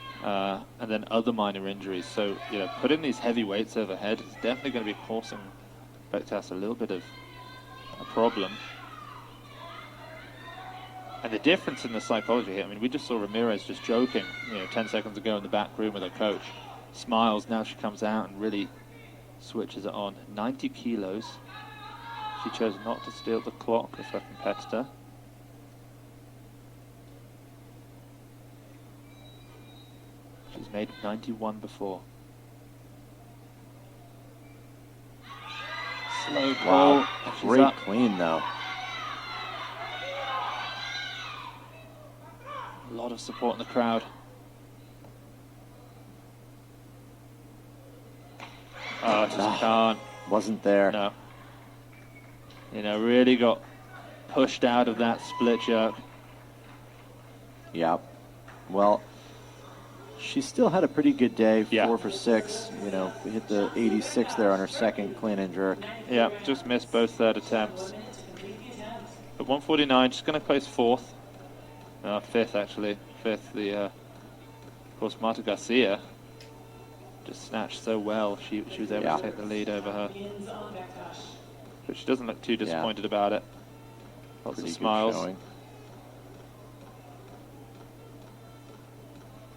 and then other minor injuries. So, you know, putting these heavy weights overhead is definitely going to be causing Bektas a little bit of a problem. And the difference in the psychology here, I mean, we just saw Ramirez just joking, 10 seconds ago in the back room with her coach. Smiles, now she comes out and really switches it on. 90 kilos. She chose not to steal the clock of her competitor. She's made 91 before. Slow pull. Wow. And she's Great up. clean though. A lot of support in the crowd. Oh, just can't. Wasn't there. No. Really got pushed out of that split jerk. Yep. Well, she still had a pretty good day. Yeah. 4 for 6. We hit the 86 there on her second clean and jerk. Yeah, just missed both third attempts. At 149, she's going to place 4th. 5th, actually. 5th, of course, Marta Garcia just snatched so well. She was able Yeah. to take the lead over her. Begins on Bektaş. But she doesn't look too disappointed about it. Lots Pretty of good smiles. showing.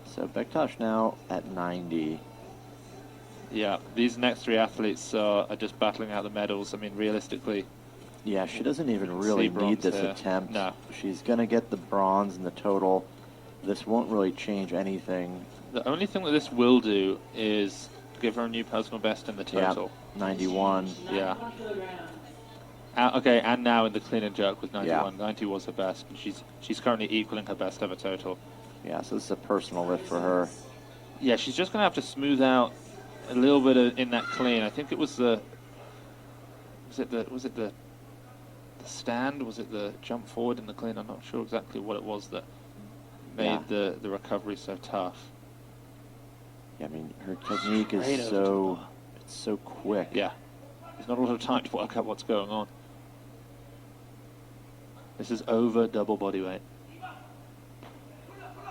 So Bektaş now at 90. Yeah, these next three athletes are just battling out the medals. I mean, realistically, yeah, she doesn't even really need this attempt. No. She's going to get the bronze in the total. This won't really change anything. The only thing that this will do is give her a new personal best in the total. Yeah, 91. Yeah. Okay, and now in the clean and jerk with 91. Yeah. 90 was her best, and she's currently equaling her best ever total. Yeah, so this is a personal lift for her. Yeah, she's just going to have to smooth out a little bit in that clean. I think it was the stand? Was it the jump forward in the clean? I'm not sure exactly what it was that made the recovery so tough. Yeah, I mean, her technique is so quick. Yeah, there's not a lot of time to work out what's going on. This is over double body weight.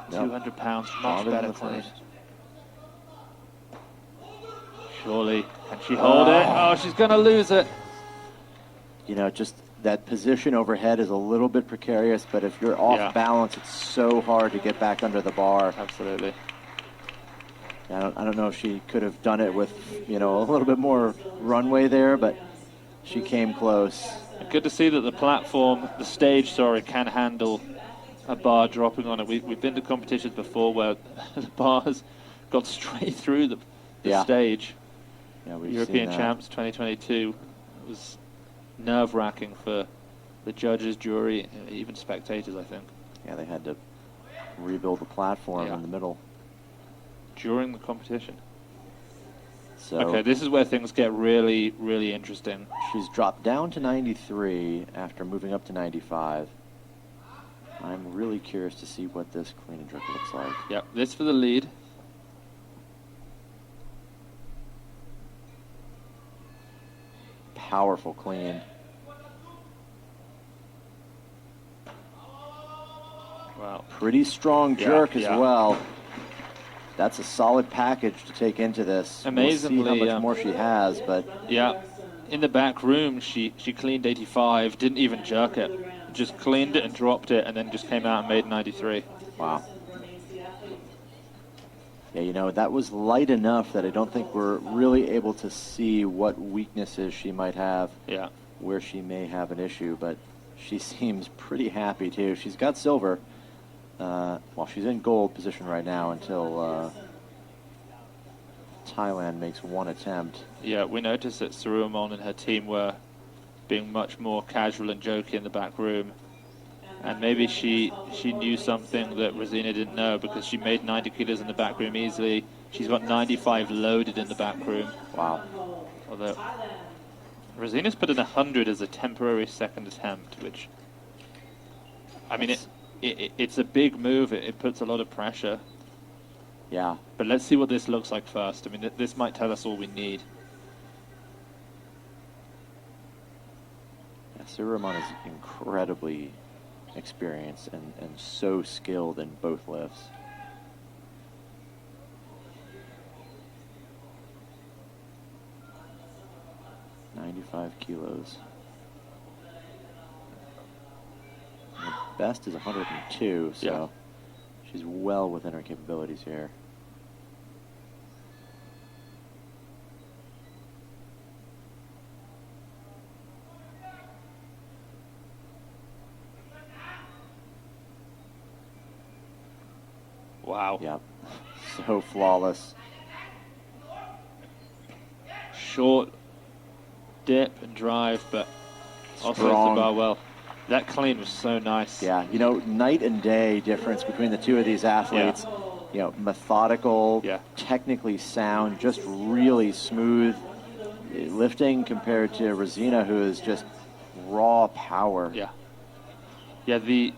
200 pounds, much better clean. Surely, can she hold it? Oh, she's going to lose it. You know, just that position overhead is a little bit precarious, but if you're off balance, it's so hard to get back under the bar. Absolutely. I don't know if she could have done it with, you know, a little bit more runway there, but she came close. Good to see that the stage, can handle a bar dropping on it. We've been to competitions before where the bar has got straight through the stage. Yeah, we've European seen Champs 2022 was nerve-wracking for the judges, jury, even spectators, I think. Yeah, they had to rebuild the platform in the middle. During the competition. So okay, this is where things get really, really interesting. She's dropped down to 93 after moving up to 95. I'm really curious to see what this clean and jerk looks like. Yep, this for the lead. Powerful clean. Wow. Pretty strong jerk as well. That's a solid package to take into this. Amazingly, we'll see how much more she has, but yeah, in the back room, she cleaned 85, didn't even jerk it, just cleaned it and dropped it, and then just came out and made 93. Wow. Yeah, you know, that was light enough that I don't think we're really able to see what weaknesses she might have. Yeah. Where she may have an issue, but she seems pretty happy too. She's got silver. Well, she's in gold position right now until Thailand makes one attempt. Yeah, we noticed that Surumon and her team were being much more casual and jokey in the back room. And maybe she knew something that Rosina didn't know, because she made 90 kilos in the back room easily. She's got 95 loaded in the back room. Wow. Although Rosina's put in 100 as a temporary second attempt, which, I mean, it's a big move. It puts a lot of pressure. Yeah. But let's see what this looks like first. I mean, this might tell us all we need. Yeah, Surumon is incredibly experienced and so skilled in both lifts. $95 kilos. And the best is 102, so she's well within her capabilities here. Wow. Yep. So flawless. Short dip and drive, but also hits the bar well. That clean was so nice. Yeah, you know, night and day difference between the two of these athletes. Yeah. You know, methodical, technically sound, just really smooth lifting compared to Rosina, who is just raw power. Yeah. Yeah, the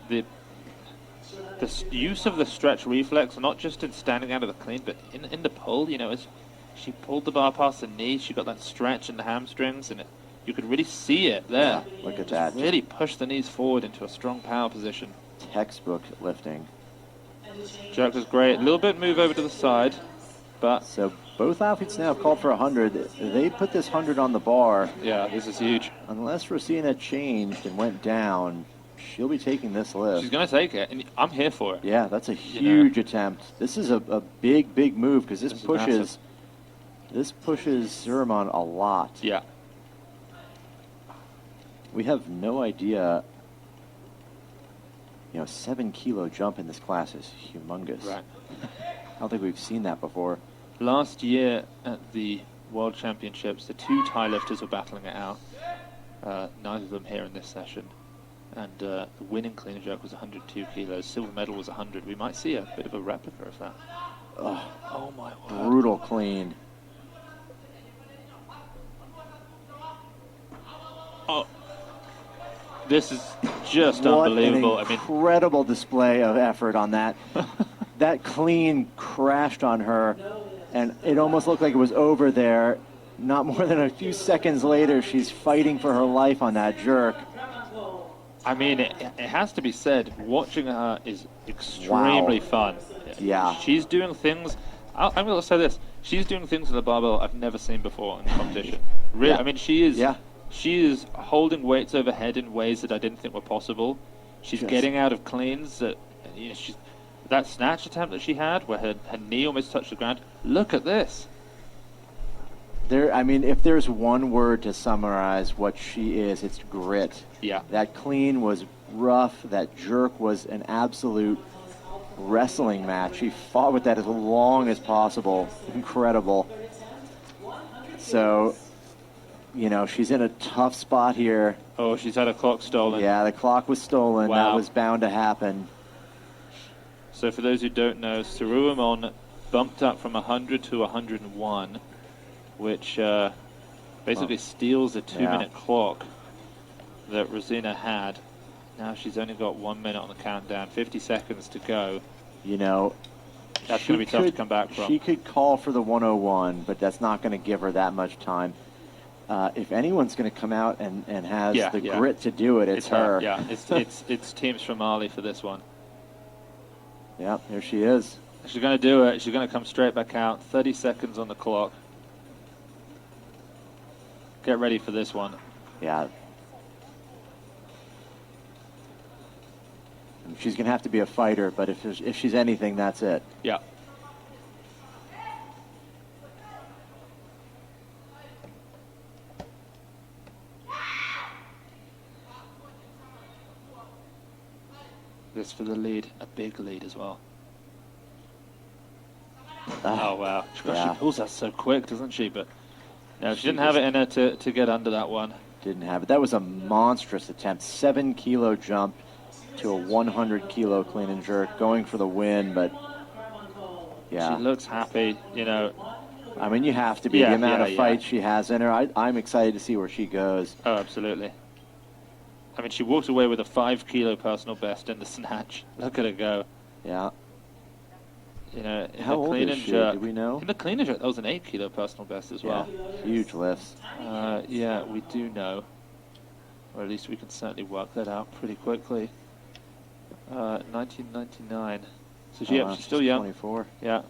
use of the stretch reflex, not just in standing out of the clean, but in the pull, you know, as she pulled the bar past the knee, she got that stretch in the hamstrings, and you could really see it there. Yeah, look at that. Really push the knees forward into a strong power position. Textbook lifting. Jerk was great. A little bit move over to the side, but... So both athletes now have called for 100. They put this 100 on the bar. Yeah, this is huge. Unless Rosina changed and went down, she'll be taking this lift. She's going to take it, and I'm here for it. Yeah, that's a huge attempt. This is a big, big move, because this pushes, This pushes Suleiman a lot. Yeah. We have no idea. 7-kilo jump in this class is humongous. Right. I don't think we've seen that before. Last year at the World Championships, the two Thai lifters were battling it out. Neither of them here in this session. And the winning clean and jerk was 102 kilos. Silver medal was 100. We might see a bit of a replica of that. Oh my word. Brutal clean. Oh, this is just What unbelievable. an incredible display of effort on that. That clean crashed on her, and it almost looked like it was over there. Not more than a few seconds later, she's fighting for her life on that jerk. I mean, it has to be said, watching her is extremely fun. Yeah. She's doing things, I'm going to say this, she's doing things with the barbell I've never seen before in competition. Really, Yeah. I mean, she is Yeah. holding weights overhead in ways that I didn't think were possible. She's Just- getting out of cleans that, that snatch attempt that she had, where her knee almost touched the ground. Look at this. If there's one word to summarize what she is, it's grit. Yeah. That clean was rough. That jerk was an absolute wrestling match. She fought with that as long as possible. Incredible. So, she's in a tough spot here. Oh, she's had a clock stolen. Yeah, the clock was stolen. Wow. That was bound to happen. So for those who don't know, Suleiman bumped up from 100 to 101, which basically steals the 2-minute clock that Rosina had. Now she's only got 1 minute on the countdown, 50 seconds to go. That's going to be tough to come back from. She could call for the 101, but that's not going to give her that much time. If anyone's going to come out and has the grit to do it, it's her. Yeah, it's teams from Mali for this one. Yeah, here she is. She's going to do it. She's going to come straight back out. 30 seconds on the clock. Get ready for this one. Yeah. She's going to have to be a fighter, but if she's anything, that's it. Yeah. This for the lead, a big lead as well. Oh wow, she pulls that so quick, doesn't she? But no, she didn't have it in her to get under that one. Didn't have it. That was a monstrous attempt. 7-kilo jump to a 100-kilo clean and jerk, going for the win. But yeah, she looks happy. You have to be. Yeah, the amount yeah, of fights she has in her. I'm excited to see where she goes. Oh, absolutely. I mean, she walked away with a 5-kilo personal best in the snatch. Look at her go. Yeah. In How the old clean is and she? jerk. Do we know? In the clean and jerk, that was an 8-kilo personal best as well. Huge lifts. Yeah, we do know. Or at least we can certainly work that out pretty quickly. 1999. So she's still young. 24. Yeah.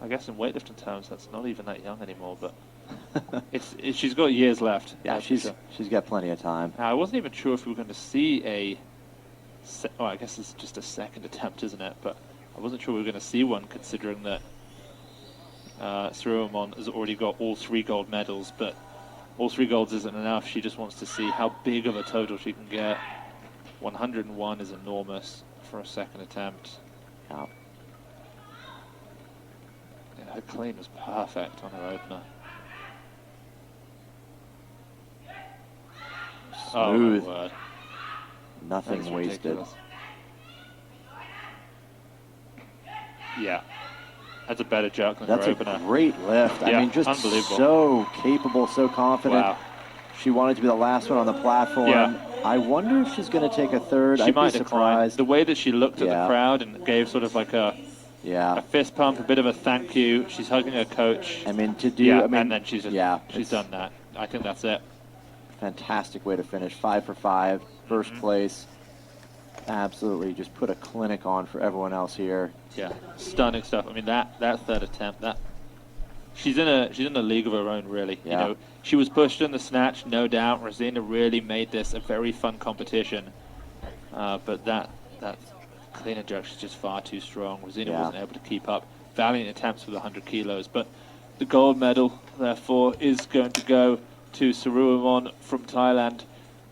I guess in weightlifting terms, that's not even that young anymore, but she's got years left. Yeah, she's got plenty of time. I wasn't even sure if we were going to see I guess it's just a second attempt, isn't it? But I wasn't sure we were going to see one, considering that Suleiman has already got all 3 gold medals, but all 3 golds isn't enough. She just wants to see how big of a total she can get. 101 is enormous for a second attempt. Yeah. Her clean was perfect on her opener. Smooth. Oh, my word. Nothing That's wasted. ridiculous. Yeah. That's a better jerk than That's her a opener. great lift. Yeah, I mean, just unbelievable. so capable, so confident. Wow. She wanted to be the last one on the platform. Yeah. I wonder if she's going to take a third. She I'd might be decline. surprised. The way that she looked at Yeah. the crowd and gave sort of like a fist pump, a bit of a thank you. She's hugging her coach. I mean, and then she's it's done that. I think that's it. Fantastic way to finish. 5 for 5, first place. Absolutely, just put a clinic on for everyone else here. Yeah, stunning stuff. I mean, that third attempt, she's in a league of her own, really. Yeah. She was pushed in the snatch, no doubt. Rosina really made this a very fun competition. But that clean and jerk is just far too strong. Rosina wasn't able to keep up. valiant attempts with 100 kilos. But the gold medal, therefore, is going to go to Saruamon from Thailand,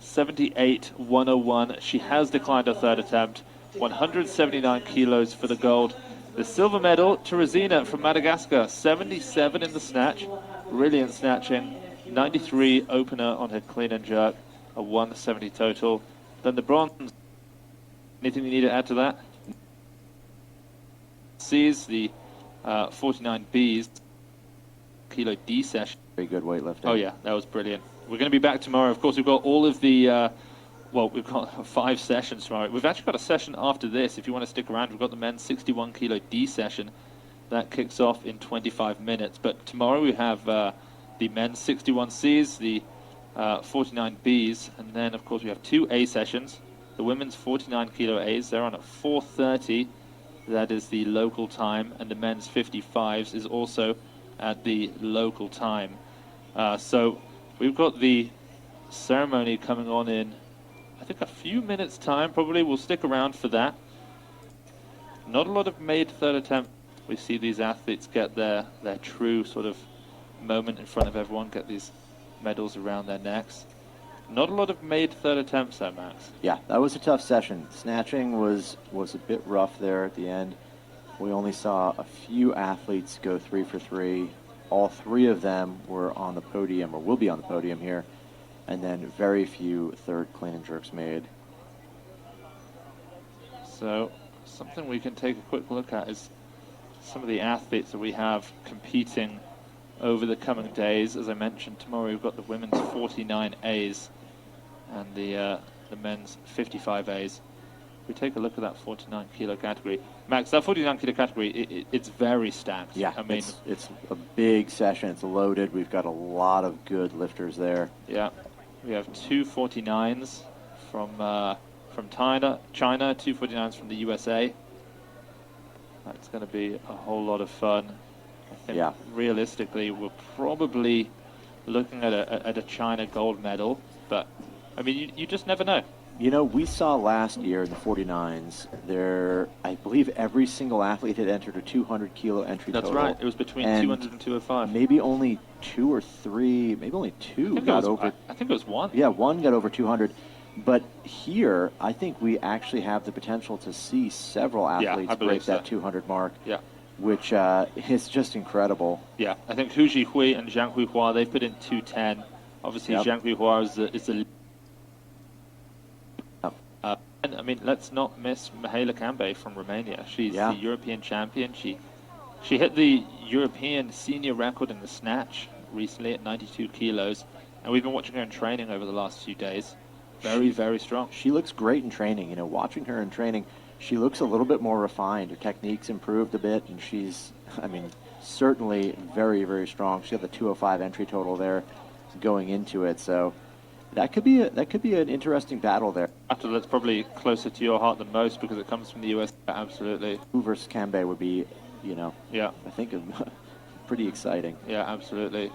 78.101. She has declined her third attempt, 179 kilos for the gold. The silver medal to Rosina from Madagascar, 77 in the snatch, brilliant snatching, 93 opener on her clean and jerk, a 170 total. Then the bronze, anything you need to add to that? C's, the 49 B's, kilo D session. Very good weightlifting. Oh yeah, that was brilliant. We're going to be back tomorrow. Of course, we've got all of the, well, we've got 5 sessions tomorrow. We've actually got a session after this. If you want to stick around, we've got the men's 61 kilo D session. That kicks off in 25 minutes. But tomorrow we have the men's 61 C's, the 49 B's, and then, of course, we have 2 A sessions. The women's 49 kilo A's, they're on at 4:30. That is the local time. And the men's 55s is also at the local time. So we've got the ceremony coming on in, I think, a few minutes' time, probably. We'll stick around for that. Not a lot of made third attempt. We see these athletes get their true sort of moment in front of everyone, get these medals around their necks. Not a lot of made third attempts there, Max. Yeah, that was a tough session. Snatching was a bit rough there at the end. We only saw a few athletes go 3 for 3. All 3 of them were on the podium, or will be on the podium here, and then very few third clean and jerks made. So something we can take a quick look at is some of the athletes that we have competing over the coming days. As I mentioned, tomorrow we've got the women's 49 A's and the men's 55 A's. If we take a look at that 49 kilo category, Max, that 49 kilo category, it's very stacked. Yeah, I mean, it's a big session. It's loaded. We've got a lot of good lifters there. Yeah, we have 2 49s from China, 2 49s from the USA. That's going to be a whole lot of fun. I think realistically, we're probably looking at a China gold medal, but I mean, you just never know. You know, we saw last year in the 49s, I believe every single athlete had entered a 200 kilo entry total. That's right. It was between 200 and 205. Maybe only 2 or 3, maybe only 2 got over. I think it was 1. Yeah, 1 got over 200. But here, I think we actually have the potential to see several athletes break that 200 mark. Yeah. Which is just incredible. Yeah, I think Hu Jihui and Zhang Huihua, they've put in 210. Obviously, Zhang Huihua is the and I mean, let's not miss Mihaela Cambe from Romania. She's the European champion. She hit the European senior record in the snatch recently at 92 kilos, and we've been watching her in training over the last few days. Very, very strong. She looks great in training. You know, watching her in training, she looks a little bit more refined. Her technique's improved a bit, and she's, I mean, certainly very, very strong. She had the 205 entry total there going into it, so that could be an interesting battle there. After that's probably closer to your heart than most because it comes from the US. Absolutely. Hu versus Cambe would be, you know, I think pretty exciting. Yeah, absolutely.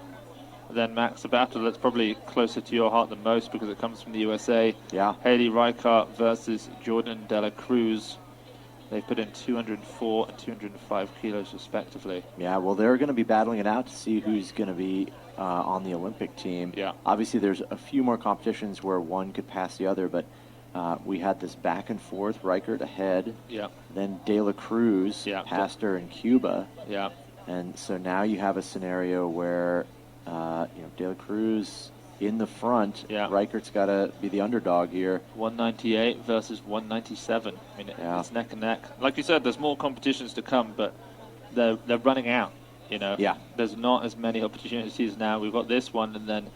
Then Max, the battle that's probably closer to your heart than most because it comes from the USA. Yeah. Haley Reichardt versus Jordan De La Cruz. They put in 204 and 205 kilos respectively. Yeah, well, they're going to be battling it out to see who's going to be on the Olympic team. Yeah. Obviously, there's a few more competitions where one could pass the other, but we had this back and forth. Reichardt ahead. Yeah. Then De La Cruz passed her in Cuba. Yeah. And so now you have a scenario where, you know, De La Cruz in the front. Yeah. Reichardt's got to be the underdog here. 198 versus 197. I mean, it's neck and neck. Like you said, there's more competitions to come, but they're running out. You know, there's not as many opportunities now. We've got this one, and then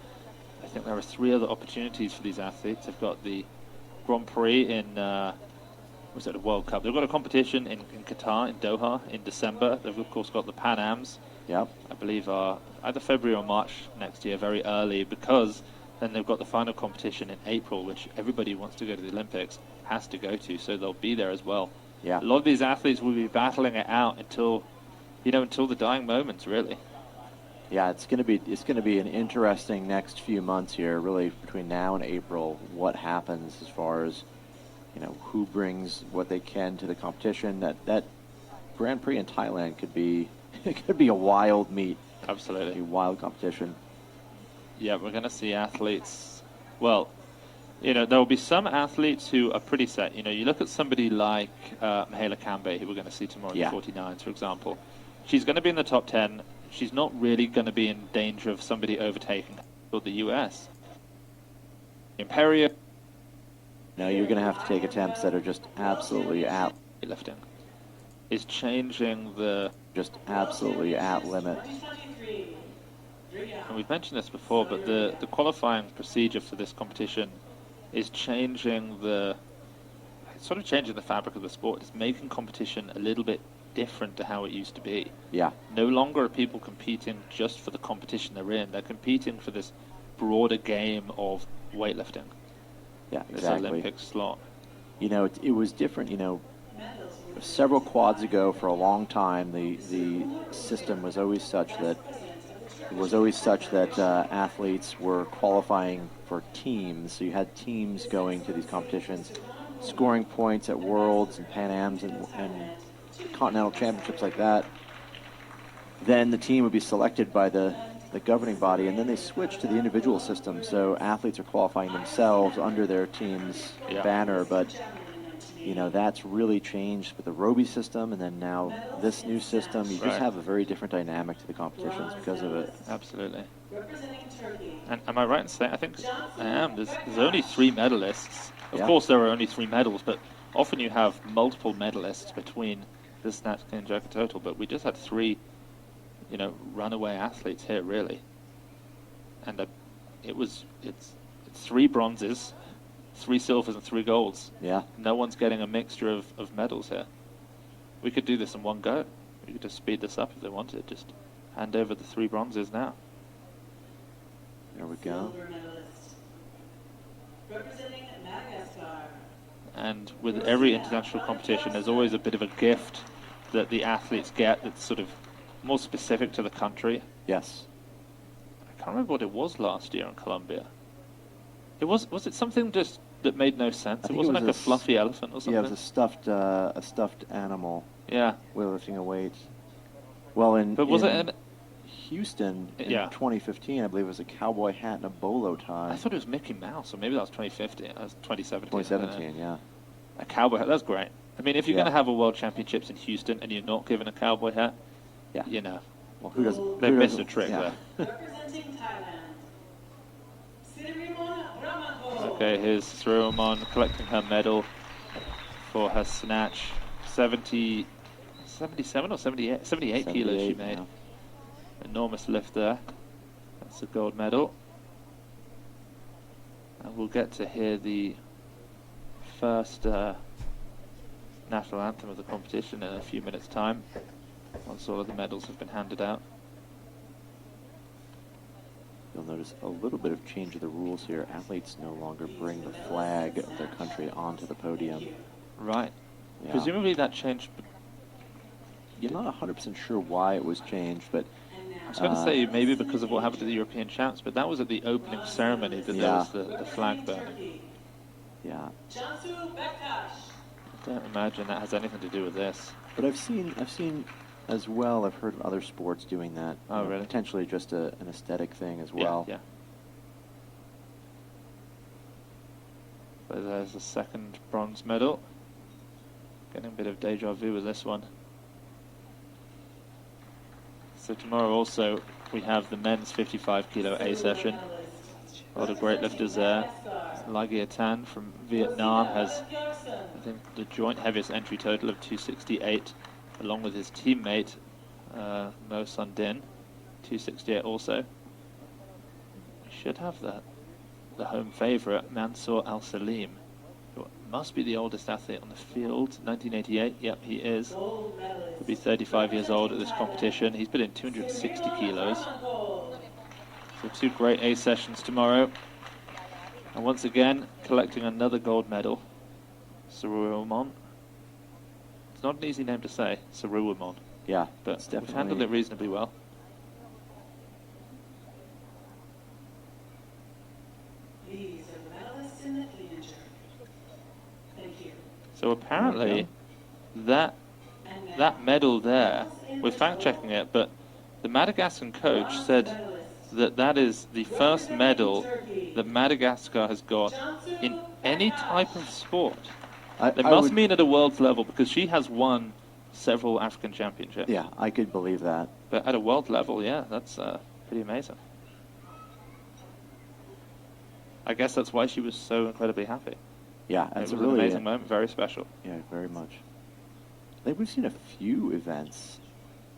I think there are 3 other opportunities for these athletes. They've got the Grand Prix in, was it the World Cup? They've got a competition in Qatar, in Doha, in December. They've, of course, got the Pan Ams. Yep. I believe are either February or March next year, very early, because then they've got the final competition in April, which everybody who wants to go to the Olympics has to go to, so they'll be there as well. Yeah. A lot of these athletes will be battling it out until the dying moments, really. Yeah, it's going to be an interesting next few months here, really, between now and April. What happens as far as, you know, who brings what they can to the competition? That Grand Prix in Thailand could be it could be a wild meet, Absolutely. a wild competition. Yeah, we're going to see athletes. Well, you know, there will be some athletes who are pretty set. You know, you look at somebody like Mahela Kambe, who we're going to see tomorrow Yeah. in the 49s, for example. She's going to be in the top 10. She's not really going to be in danger of somebody overtaking her or the US. Imperia No, you're going to have to take attempts that are just absolutely at lifting is changing the. just absolutely at limit. 2023, And we've mentioned this before, but the qualifying procedure for this competition is changing the. It's sort of changing the fabric of the sport. It's making competition a little bit different to how it used to be. Yeah, No longer are people competing just for the competition they're in. They're competing for this broader game of weightlifting. yeah, This exactly. Olympic slot. You know, it was different. You know, several quads ago, for a long time, the system was always such that athletes were qualifying for teams. So you had teams going to these competitions, scoring points at Worlds and Pan Ams and Continental Championships like that. Then the team would be selected by the governing body, and then they switched to the individual system. So athletes are qualifying themselves under their team's Yeah. banner, but you know, that's really changed with the Roby system, and then now this new system. You Right. just have a very different dynamic to the competitions because of it. Absolutely. representing Turkey, And am I right in saying, I think I am, there's only 3 medalists. Of Yeah. course there are only 3 medals, but often you have multiple medalists between the snatch, clean, jerk, and total, but we just had 3, you know, runaway athletes here, really. And it's 3 bronzes, 3 silvers, and 3 golds. Yeah, No one's getting a mixture of medals here. We could do this in one go. We could just speed this up if they wanted. Just hand over the 3 bronzes now. there we go. silver medalist. Representing Madagascar, And with every international competition, there's always a bit of a gift that the athletes get that's sort of more specific to the country. Yes. I can't remember what it was last year in Colombia. Was it something just that made no sense? I It think wasn't it was like a a fluffy elephant or something? Yeah, it was a stuffed animal Yeah. weightlifting a weight. Well, But was it in an... Houston in Yeah. 2015, I believe it was a cowboy hat and a bolo tie. I thought it was Mickey Mouse, or maybe that was 2015. That was 2017. I don't know. 2017, yeah. A cowboy hat, that's great. I mean, if you're Yeah. going to have a World Championships in Houston and you're not given a cowboy hat, Yeah. you know, Well, who doesn't? they who missed a doesn't- trick yeah. there. representing Thailand, Sirimon Ramapo. Okay, here's Sriramon collecting her medal for her snatch. 77 or 78? 78 kilos she 78, made. yeah. Enormous lift there. That's a gold medal. And we'll get to hear the first national anthem of the competition in a few minutes' time, once all of the medals have been handed out. You'll notice a little bit of change of the rules here. Athletes no longer bring the flag of their country onto the podium. Right. Yeah. Presumably that changed. You're not 100% sure why it was changed, but I was going to say maybe because of what happened to the European champs, but that was at the opening ceremony that there Yeah. was the flag burning. Turkey, yeah. Cansu Bektaş, I don't imagine that has anything to do with this. But I've seen as well. I've heard of other sports doing that. Oh, you know, really? Potentially just an aesthetic thing as well. Yeah. So there's the second bronze medal. Getting a bit of deja vu with this one. So tomorrow also we have the men's 55 kilo A session. A lot of great lifters there. Lagia Tan from Vietnam has, I think, the joint heaviest entry total of 268, along with his teammate Mo Sundin, 268 also. We should have the home favourite, Mansour Al Salim, who must be the oldest athlete on the field. 1988, yep, he is. gold medalist. He'll be 35 years old at this competition. He's been in 260 kilos. So 2 great A sessions tomorrow. And once again, collecting another gold medal, Saruamon. It's not an easy name to say, Saruamon, Yeah, but it's we've handled it reasonably well. These are the medalists in the clean and jerk. Thank you. So apparently, that And that medal there, we're fact-checking it, but the Madagascan coach said that that is the first medal that Madagascar has got in any type of sport. It must mean at a world level, because she has won several African championships. Yeah, I could believe that. But at a world level, yeah, that's pretty amazing. I guess that's why she was so incredibly happy. Yeah, It that's was really an amazing moment, very special. Yeah, very much. I think we've seen a few events.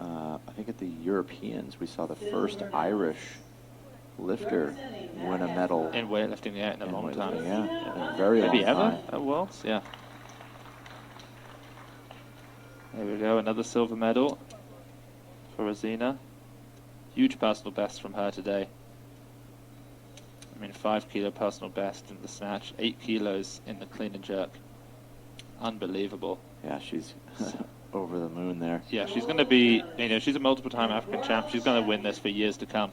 I think at the Europeans we saw the first Irish lifter win a medal In weightlifting, yeah, in a long time. Yeah, in a very long Maybe ever time. at Worlds, yeah. There we go, another silver medal for Rosina. Huge personal best from her today. I mean, 5 kilo personal best in the snatch, 8 kilos in the clean and jerk. Unbelievable. Yeah, she's over the moon there. Yeah, she's going to be, you know, she's a multiple-time African champ. She's going to win this for years to come.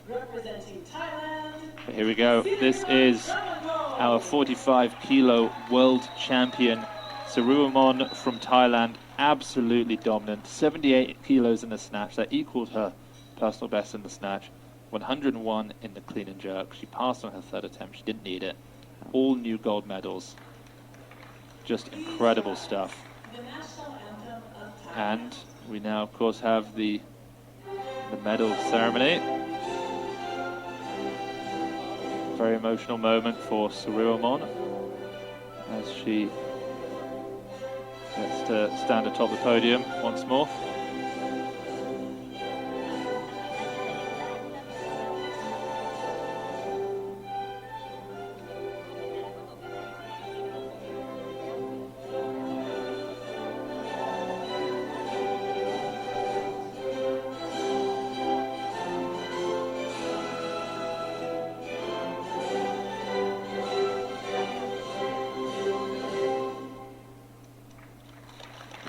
But here we go. This is our 45 kilo world champion, Suruamon from Thailand. Absolutely dominant. 78 kilos in the snatch. That equals her personal best in the snatch. 101 in the clean and jerk. She passed on her third attempt. She didn't need it. All new gold medals. Just incredible stuff. And we now, of course, have the medal ceremony. Very emotional moment for Suruamon as she gets to stand atop the podium once more.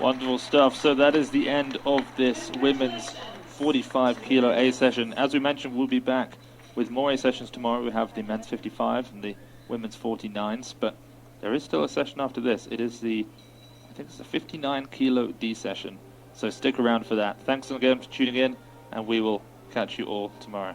Wonderful stuff. So that is the end of this women's 45 kilo A session. As we mentioned, we'll be back with more A sessions tomorrow. We have the men's 55 and the women's 49s, but there is still a session after this. It is the, I think it's the 59 kilo D session. So stick around for that. Thanks again for tuning in, and we will catch you all tomorrow.